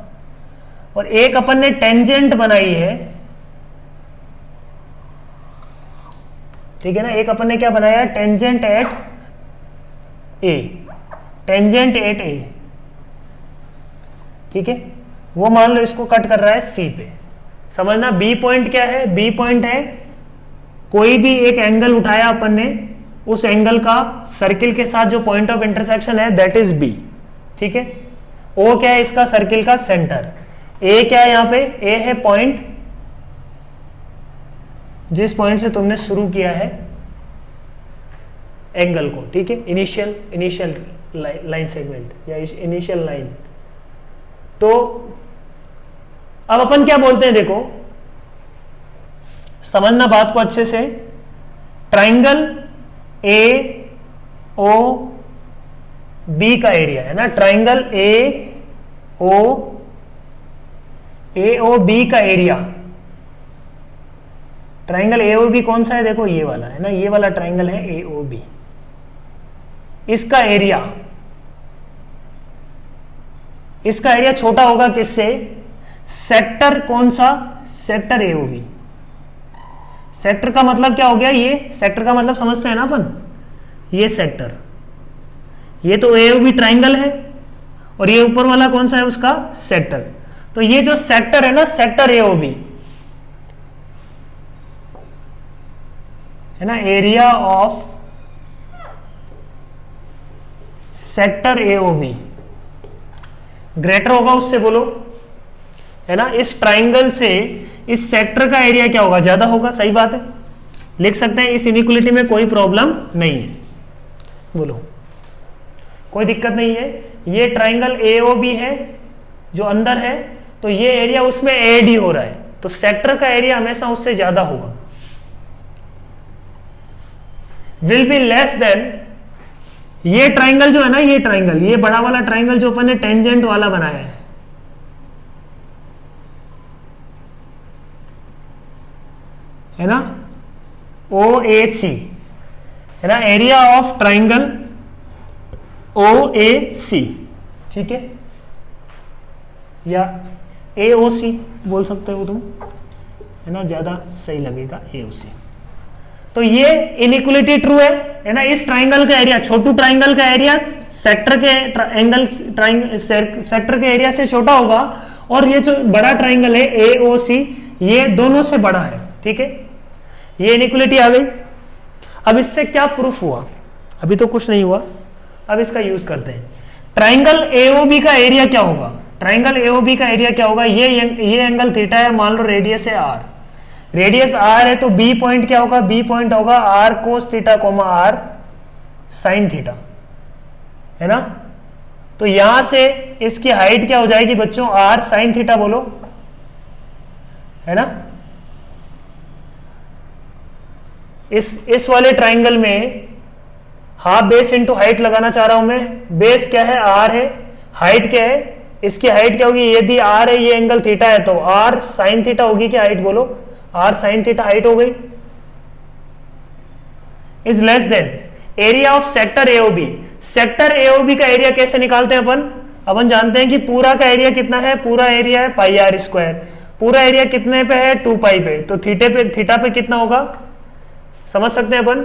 और एक अपन ने टेंजेंट बनाई है, ठीक है ना, एक अपन ने क्या बनाया, टेंजेंट एट ए, ठीक है। वो मान लो इसको कट कर रहा है सी पे। समझना, बी पॉइंट क्या है, बी पॉइंट है कोई भी एक एंगल उठाया अपन ने, उस एंगल का सर्किल के साथ जो पॉइंट ऑफ इंटरसेक्शन है दैट इज बी, ठीक है। ओ क्या है, इसका सर्किल का सेंटर। ए क्या है, यहां पे ए है पॉइंट जिस पॉइंट से तुमने शुरू किया है एंगल को, ठीक है, इनिशियल लाइन सेगमेंट या इनिशियल लाइन। तो अब अपन क्या बोलते हैं, देखो समझना बात को अच्छे से। ट्राइंगल ए ओ बी का एरिया है ना, ट्राइंगल ए ओ बी का area, triangle A O B कौन सा है, देखो ये वाला है ना, ये वाला ट्राइंगल है ए ओ बी, इसका एरिया छोटा होगा किससे? सेक्टर कौन सा? Sector AOB. सेक्टर का मतलब क्या हो गया? ये सेक्टर का मतलब समझते हैं ना अपन, ये सेक्टर, ये तो एओबी ट्राइंगल है और ये ऊपर वाला कौन सा है उसका? सेक्टर। तो ये जो सेक्टर है ना, सेक्टर एओबी है ना, area of sector AOB greater होगा उससे, बोलो, है ना। इस ट्राइंगल से इस सेक्टर का एरिया क्या होगा? ज्यादा होगा, सही बात है, लिख सकते हैं। इस इनइक्वालिटी में कोई प्रॉब्लम नहीं है, बोलो, कोई दिक्कत नहीं है। ये ट्राइंगल एओबी है जो अंदर है, तो ये एरिया उसमें ऐड ही हो रहा है, तो सेक्टर का एरिया हमेशा उससे ज्यादा होगा। विल बी लेस देन, ये ट्राइंगल जो है ना, ये ट्राइंगल, ये बड़ा वाला ट्राइंगल जो अपन ने टेंजेंट वाला बनाया है ना, OAC है ना, एरिया ऑफ ट्राइंगल OAC, ठीक है, या AOC बोल सकते हो तुम, है ना, ज्यादा सही लगेगा AOC। तो ये इनइक्वालिटी ट्रू है ना। इस ट्राइंगल का एरिया, छोटू ट्राइंगल का एरिया सेक्टर के सेक्टर के एरिया से छोटा होगा, और ये जो बड़ा ट्राइंगल है AOC, ये दोनों से बड़ा है, ठीक है। ये इनइक्वालिटी आ गई। अब इससे क्या प्रूफ हुआ? अभी तो कुछ नहीं हुआ, अब इसका यूज करते हैं। ट्राइंगल AOB का एरिया क्या होगा? ट्राइंगल AOB का एरिया क्या होगा? ये एंगल थीटा है, मान लो रेडियस है R, रेडियस R है, तो B पॉइंट क्या होगा? B पॉइंट होगा R cos theta coma R sign theta, है ना। तो यहां से इसकी हाइट क्या हो जाएगी बच्चों? R साइन थीटा, बोलो, है ना। इस वाले ट्राइंगल में हाफ बेस इंटू हाइट लगाना चाह रहा हूं मैं। बेस क्या है? R है, हाइट क्या है? इसकी हाइट क्या होगी? यदि R है, ये एंगल थीटा है, तो R साइन थीटा होगी क्या हाइट? बोलो, R साइन थीटा हाइट हो गई। Is less then area of sector AOB। Sector AOB का एरिया कैसे निकालते हैं अपन जानते हैं कि पूरा का एरिया कितना है? पूरा एरिया है पाई R स्क्वायर। पूरा एरिया कितने पे है? 2 पाई पे, तो थीटा पे कितना होगा? समझ सकते हैं अपन।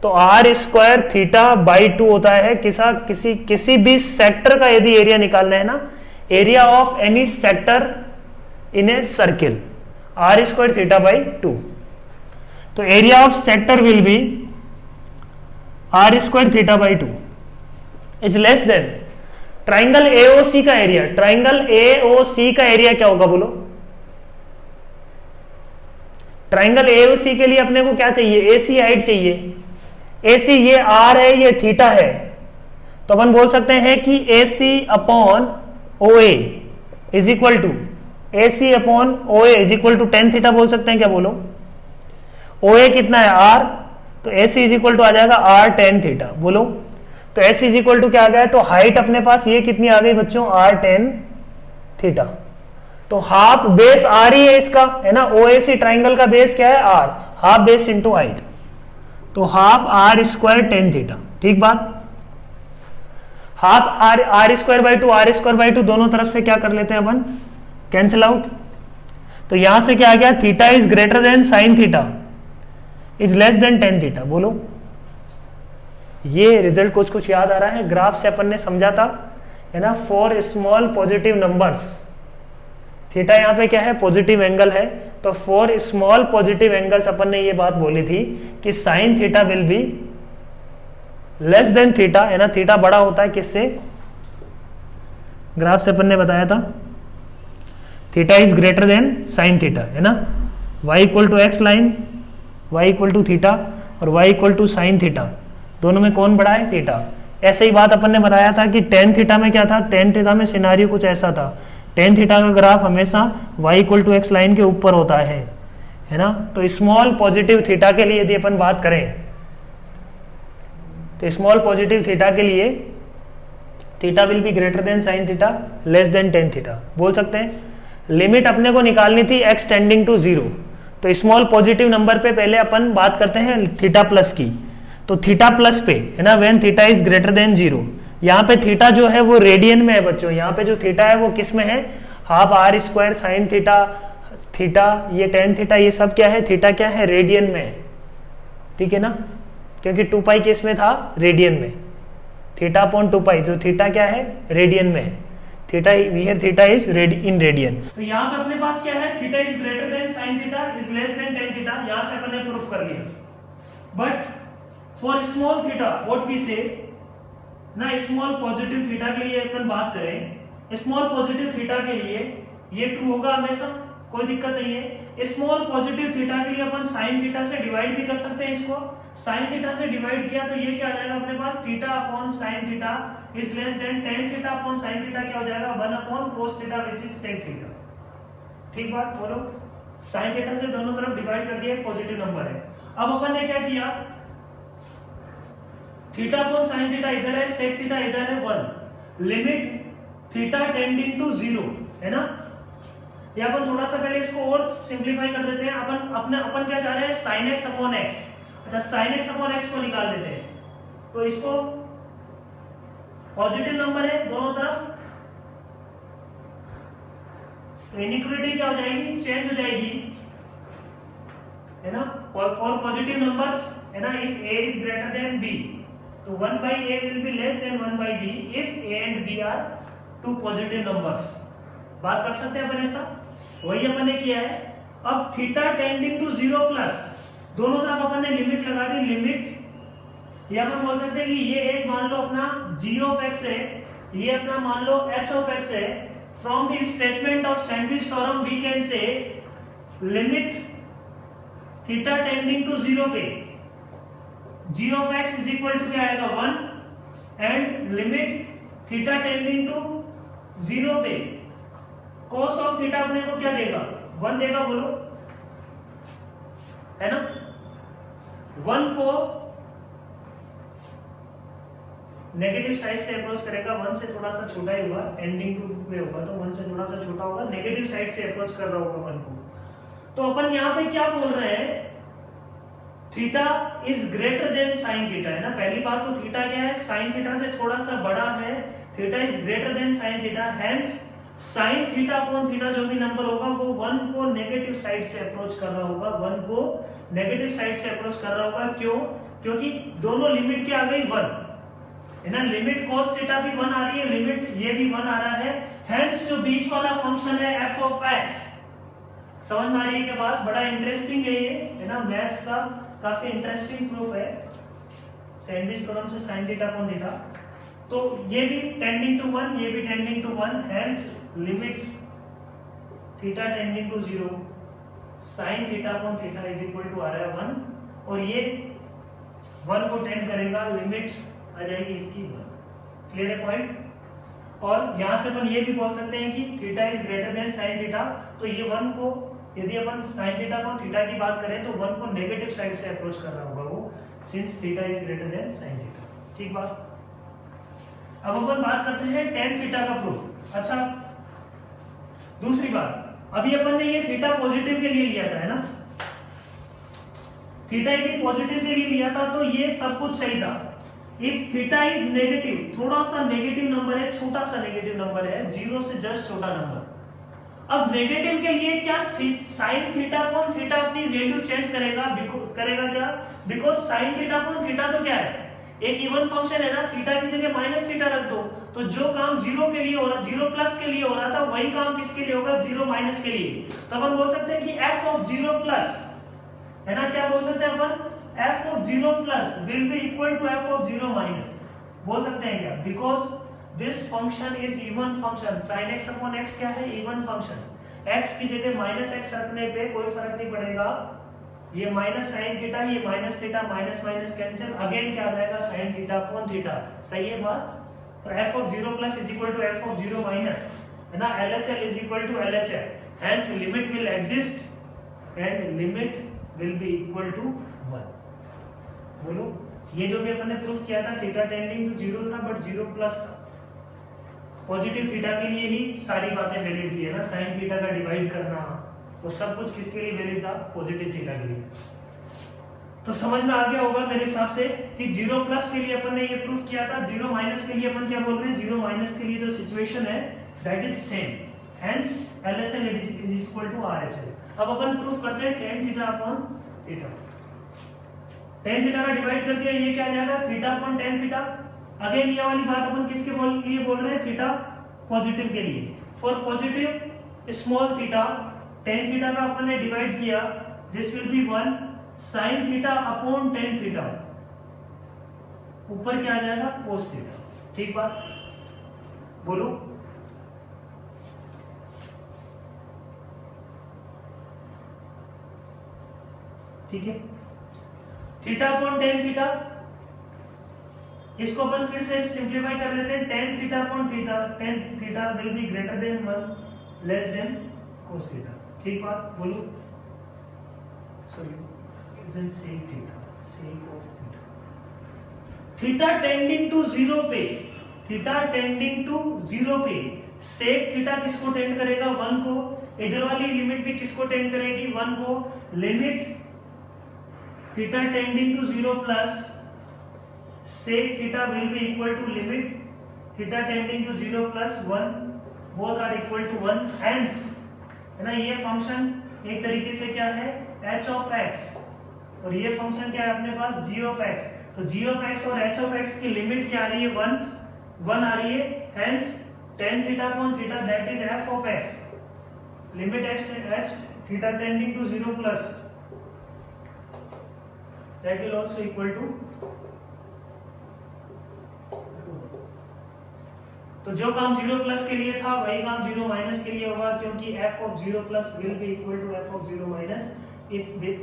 तो R स्क्वायर थीटा बाई 2 होता है। किसी भी सेक्टर का यदि एरिया निकालना है ना, area of any sector in a circle, R square theta by 2। तो area of sector will be R square theta by 2 is less then triangle AOC का एरिया। ट्राइंगल AOC का एरिया क्या होगा? बोलो, ट्राइंगल AOC के लिए अपने को क्या चाहिए? AC हाइट चाहिए। AC ये R है, ये थीटा है, तो अपन बोल सकते हैं कि AC upon OA is equal to AC upon OA is equal to tan theta बोल सकते हैं क्या? बोलो, OA कितना है? R, तो AC इज इक्वल टू आ जाएगा R tan थीटा। बोलो, तो AC इज इक्वल टू क्या आ गया? तो हाइट अपने पास ये कितनी आ गई बच्चों? R tan theta. तो हाफ बेस R ही है इसका, है ना। OAC ट्राइंगल का बेस क्या है? R, half base into height, तो half R square tan theta, ठीक बात। Half R square by 2, R square by 2 दोनों तरफ से क्या कर लेते हैं अपन? Cancel out. तो यहां से क्या आ गया? Theta is greater than sine theta is less then tan theta. बोलो, ये रिजल्ट कुछ याद आ रहा है? ग्राफ से अपन ने समझा था, है ना, for small positive numbers, theta यहाँ पे क्या है? पॉजिटिव एंगल है, तो फॉर स्मॉल पॉजिटिव एंगल्स अपन ने ये बात बोली थी कि sine theta will be less then theta, है ना। थीटा बड़ा होता है किससे? ग्राफ से अपन ने बताया था, theta is greater than sine theta, है ना। y equal to x line, y equal to theta और y equal to sine theta, दोनों में कौन बड़ा है? थीटा। ऐसे ही बात अपन ने बताया था कि tan थीटा में क्या था? tan थीटा में सिनारियो कुछ ऐसा था, tan थीटा का ग्राफ हमेशा y equal to x line के ऊपर होता है ना। तो स्मॉल पॉजिटिव थीटा के लिए यदि अपन बात करें, तो स्मॉल पॉजिटिव थीटा के लिए theta will be greater than sine theta less than tan theta बोल सकते हैं। लिमिट अपने को निकालनी थी x टेंडिंग टू 0, तो स्मॉल पॉजिटिव नंबर पे पहले अपन बात करते हैं थीटा प्लस की। तो थीटा प्लस पे है ना, when theta is greater then 0। यहाँ पे थीटा जो है वो रेडियन में है बच्चों, यहाँ पे जो थीटा है वो किस में है, half r square sine theta, theta ये टेन थीटा ये सब क्या है, थीटा क्या है, रेडियन में है, ठीक है ना, क्योंकि 2 पाई केस में था रेडियन में, थीटा अपॉन 2 पाई, जो थीटा क्या है रेडियन में है, theta here theta is in radian. तो यहाँ पे अपने पास क्या है, theta is greater than sine theta is less than tan theta, यहाँ से अपन ने प्रूफ कर लिया। But for small theta what we say ना, स्मॉल पॉजिटिव थीटा के लिए अपन बात करें, स्मॉल पॉजिटिव थीटा के लिए ये ट्रू होगा हमेशा, कोई दिक्कत नहीं है। स्मॉल पॉजिटिव थीटा के लिए अपन साइन थीटा से डिवाइड भी कर सकते हैं, इसको साइन थीटा से डिवाइड किया तो ये क्या आ जाएगा अपने पास, theta upon sine theta is less than tan theta upon sine theta क्या हो जाएगा, 1 upon cos theta which is sec theta. ठीक बात बोलो, साइन थीटा से दोनों तरफ डिवाइड कर दिया, पॉजिटिव नंबर है। अब अपन ने क्या किया, थीटा अपॉन साइन थीटा इधर है, सेक थीटा इधर है 1, लिमिट थीटा टेंडिंग टू 0 है ना। ये अपन थोड़ा सा पहले इसको और सिंप्लीफाई कर देते हैं। अपन क्या चाह रहे हैं, sin x अपॉन x, अच्छा sin x अपॉन x को निकाल लेते हैं। तो इसको पॉजिटिव नंबर है दोनों तरफ, तो इनइक्वालिटी क्या हो जाएगी, चेंज हो जाएगी है ना, फॉर पॉजिटिव नंबर्स है ना, if a is greater then b तो 1 by a will be less than 1 by b if a and b are two positive numbers। बात कर सकते हैं अपन ऐसा, वही अपन ने किया है। अब थीटा टेंडिंग टू 0 प्लस, दोनों तरफ अपन ने लिमिट लगा दी, लिमिट ये अपन बोल सकते हैं कि ये एक मान लो अपना g of x है, ये अपना मान लो h of x है। From the statement of sandwich theorem we can say limit theta tending to 0 पे g of x is equal to क्या आएगा 1 and limit theta tending to 0 पे cos ऑफ थीटा अपने को क्या देगा, 1 देगा, बोलो है ना। 1 को नेगेटिव साइड से अप्रोच करेगा, 1 से थोड़ा सा छोटा ही होगा, एंडिंग टू पे होगा तो 1 से थोड़ा सा छोटा होगा, नेगेटिव साइड से अप्रोच कर रहा होगा 1 को। तो अपन यहाँ पे क्या बोल रहे हैं, theta is greater than sine theta है ना। पहली बात तो थीटा क्या है, साइन थीटा से थोड़ा सा बड़ा है, theta is greater than sine theta, hence sine theta upon theta जो भी नंबर होगा वो 1 को नेगेटिव साइड से अप्रोच कर रहा होगा, 1 को नेगेटिव साइड से अप्रोच कर रहा होगा। क्यों, क्योंकि दोनों लिमिट क्या आ गई 1 है ना, लिमिट cos थीटा भी 1 आ रही है, लिमिट ये भी 1 आ रहा है, हेंस जो बीच वाला फंक्शन है f ऑफ x, समझ में आ रही है क्या बात, बड़ा इंटरेस्टिंग है ये है ना, मैथ्स का काफी इंटरेस्टिंग प्रूफ है सैंडविच थ्योरम से sin थीटा अपॉन थीटा। तो ये भी टेंडिंग टू 1, ये भी tending to 1, hence limit theta tending to 0 sin theta upon theta is equal to आ रहा है 1, और ये 1 को टेंड करेगा, लिमिट आ जाएगी इसकी 1। क्लियर है पॉइंट। और यहां से अपन ये भी बोल सकते हैं कि theta is greater then sin theta, तो ये 1 को यदि अपन sin थीटा अपॉन थीटा की बात करें तो 1 को नेगेटिव साइड से अप्रोच कर रहा होगा वो, since theta is greater then sin theta. ठीक बात। अब अपन बात करते हैं tan थीटा का प्रूफ। अच्छा, दूसरी बात, अभी अपन ने ये थीटा पॉजिटिव के लिए लिया था है ना, थीटा यदि पॉजिटिव के लिए लिया था तो ये सब कुछ सही था। इफ थीटा इज नेगेटिव, थोड़ा सा नेगेटिव नंबर है, छोटा सा नेगेटिव नंबर है, 0 से जस्ट छोटा नंबर। अब नेगेटिव के लिए क्या sin थीटा अपॉन थीटा अपनी वैल्यू चेंज करेगा, क्या, because sin theta upon theta तो क्या है, एक इवन फंक्शन है ना, थीटा की जगह माइनस थीटा रख दो, तो जो काम 0 के लिए हो रहा, 0 प्लस के लिए हो रहा था, वही काम किसके लिए होगा, 0 माइनस के लिए। तो अपन बोल सकते हैं कि f ऑफ 0 प्लस है ना, क्या बोल सकते हैं अपन, f of 0 plus will be equal to f of 0 minus, बोल सकते हैं क्या, because this function is even function. sin x upon x क्या है, इवन फंक्शन, x की जगह माइनस x रखने पे कोई फर्क नहीं पड़ेगा, ये माइनस साइन थीटा, ये minus theta, minus minus cancel, again क्या आ जाएगा, साइन थीटा अपॉन थीटा। सही है बात। तो f of 0 plus is equal to f of 0 minus है ना, LHL is equal to LHL, hence limit will exist and limit will be equal to 1। बोलो, ये जो भी अपन ने प्रूफ किया था थीटा टेंडिंग टू 0 था बट 0 प्लस था, पॉजिटिव थीटा के लिए ही सारी बातें वैलिड थी है ना, साइन थीटा का डिवाइड करना वो सब कुछ किसके लिए वैलिड था, पॉजिटिव थीटा के लिए। तो समझ में आ गया होगा मेरे हिसाब से कि 0 प्लस के लिए अपन ने ये प्रूफ किया था, 0 माइनस के लिए अपन क्या बोल रहे हैं, 0 माइनस के लिए जो सिचुएशन है that is same, hence LHL is equal to RHL। अब अपन प्रूफ करते हैं tan theta upon theta. tan theta का डिवाइड कर दिया, ये क्या आ जाएगा theta upon tan theta. Again ये वाली बात अपन किसके लिए बोल रहे हैं, थीटा पॉजिटिव के लिए। For positive small theta tan theta का अपन ने डिवाइड किया, this will be 1 sin theta upon tan theta, ऊपर क्या आ जाएगा cos थीटा। ठीक बात, बोलो। ठीक है, थीटा अपॉन tan थीटा, इसको अपन फिर से सिंप्लीफाई कर लेते हैं, tan theta upon theta, tan theta will be greater than 1 less than cos theta. ठीक बात, बोलो। Sorry is than sec theta, sec of theta. Theta tending to 0 पे, थीटा टेंडिंग टू 0 पे sec थीटा किसको टेंड करेगा 1 को, इधर वाली लिमिट भी किसको टेंड करेगी 1 को। Limit theta tending to 0 plus sec theta will be equal to limit theta tending to 0 plus 1, both are equal to 1, hence है ना ये फंक्शन एक तरीके से क्या है h ऑफ x, और ये फंक्शन क्या है अपने पास g ऑफ x। तो g ऑफ x और h ऑफ x की लिमिट क्या आ रही है 1 आ रही है, hence tan theta upon theta that is f of x, limit h theta tending to 0 plus that will also equal to, तो जो काम 0 प्लस के लिए था वही काम 0 माइनस के लिए होगा, क्योंकि f of 0 plus will be equal to f of 0 minus,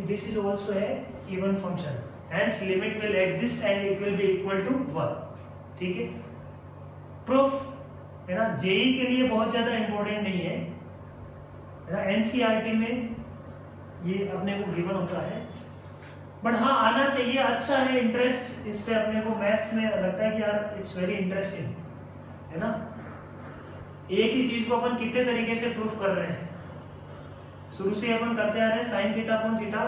this is also a even function, hence limit will exist and it will be equal to 1। ठीक है, प्रूफ है ना जेई के लिए बहुत ज्यादा इंपॉर्टेंट नहीं है ना, एनसीईआरटी में ये अपने को गिवन होता है, बट हाँ आना चाहिए, अच्छा है, इंटरेस्ट इससे अपने को मैथ्स में लगता है कि यार इट्स वेरी इंटरेस्टिंग है ना। एक ही चीज को अपन कितने तरीके से प्रूफ कर रहे हैं, शुरू से अपन करते आ रहे हैं sine theta upon theta,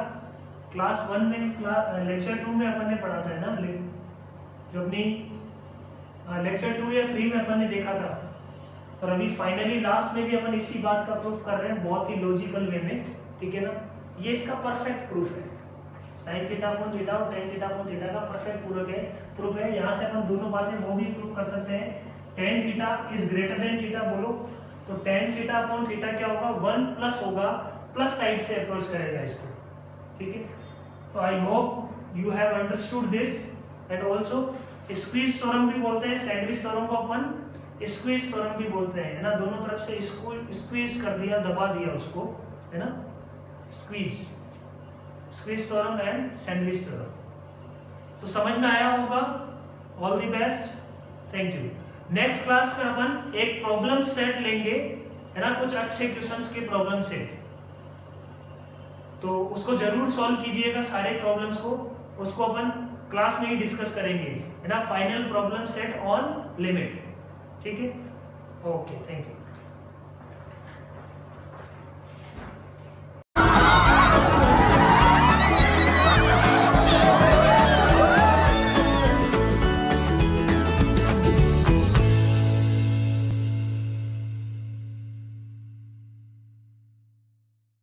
class 1 में लेक्चर 2 में अपन ने पढ़ा था ना, जो अपनी लेक्चर 2 या 3 में अपन ने देखा था, और अभी फाइनली लास्ट में भी अपन इसी बात का प्रूफ कर रहे हैं बहुत ही लॉजिकल वे में। ठीक है ना, ये इसका परफेक्ट प्रूफ है, साइन थीटा अपॉन थीटा और tan थीटा अपॉन थीटा का परफेक्ट प्रूफ है। यहाँ से अपन दोनों बातें वो भी प्रूफ कर सकते हैं, tan theta is greater then theta बोलो, तो tan थीटा अपॉन थीटा क्या होगा 1 प्लस होगा, प्लस साइड से अप्रोच करेगा इसको। ठीक है, तो I hope you have understood this, and also squeeze theorem भी बोलते हैं, सैंडविच थ्योरम को अपन स्क्वीज थ्योरम भी बोलते हैं, है ना, दोनों तरफ से इसको स्क्वीज कर दिया, दबा दिया उसको, है ना, squeeze theorem and sandwich theorem. तो समझ में आया होगा, all the best, thank you. Next class में अपन एक प्रॉब्लम सेट लेंगे, है ना, कुछ अच्छे क्वेश्चंस के प्रॉब्लम सेट, तो उसको जरूर सॉल्व कीजिएगा सारे प्रॉब्लम्स को, उसको अपन क्लास में ही डिस्कस करेंगे, है ना, final problem set on limit. ठीक है, ओके, थैंक यू।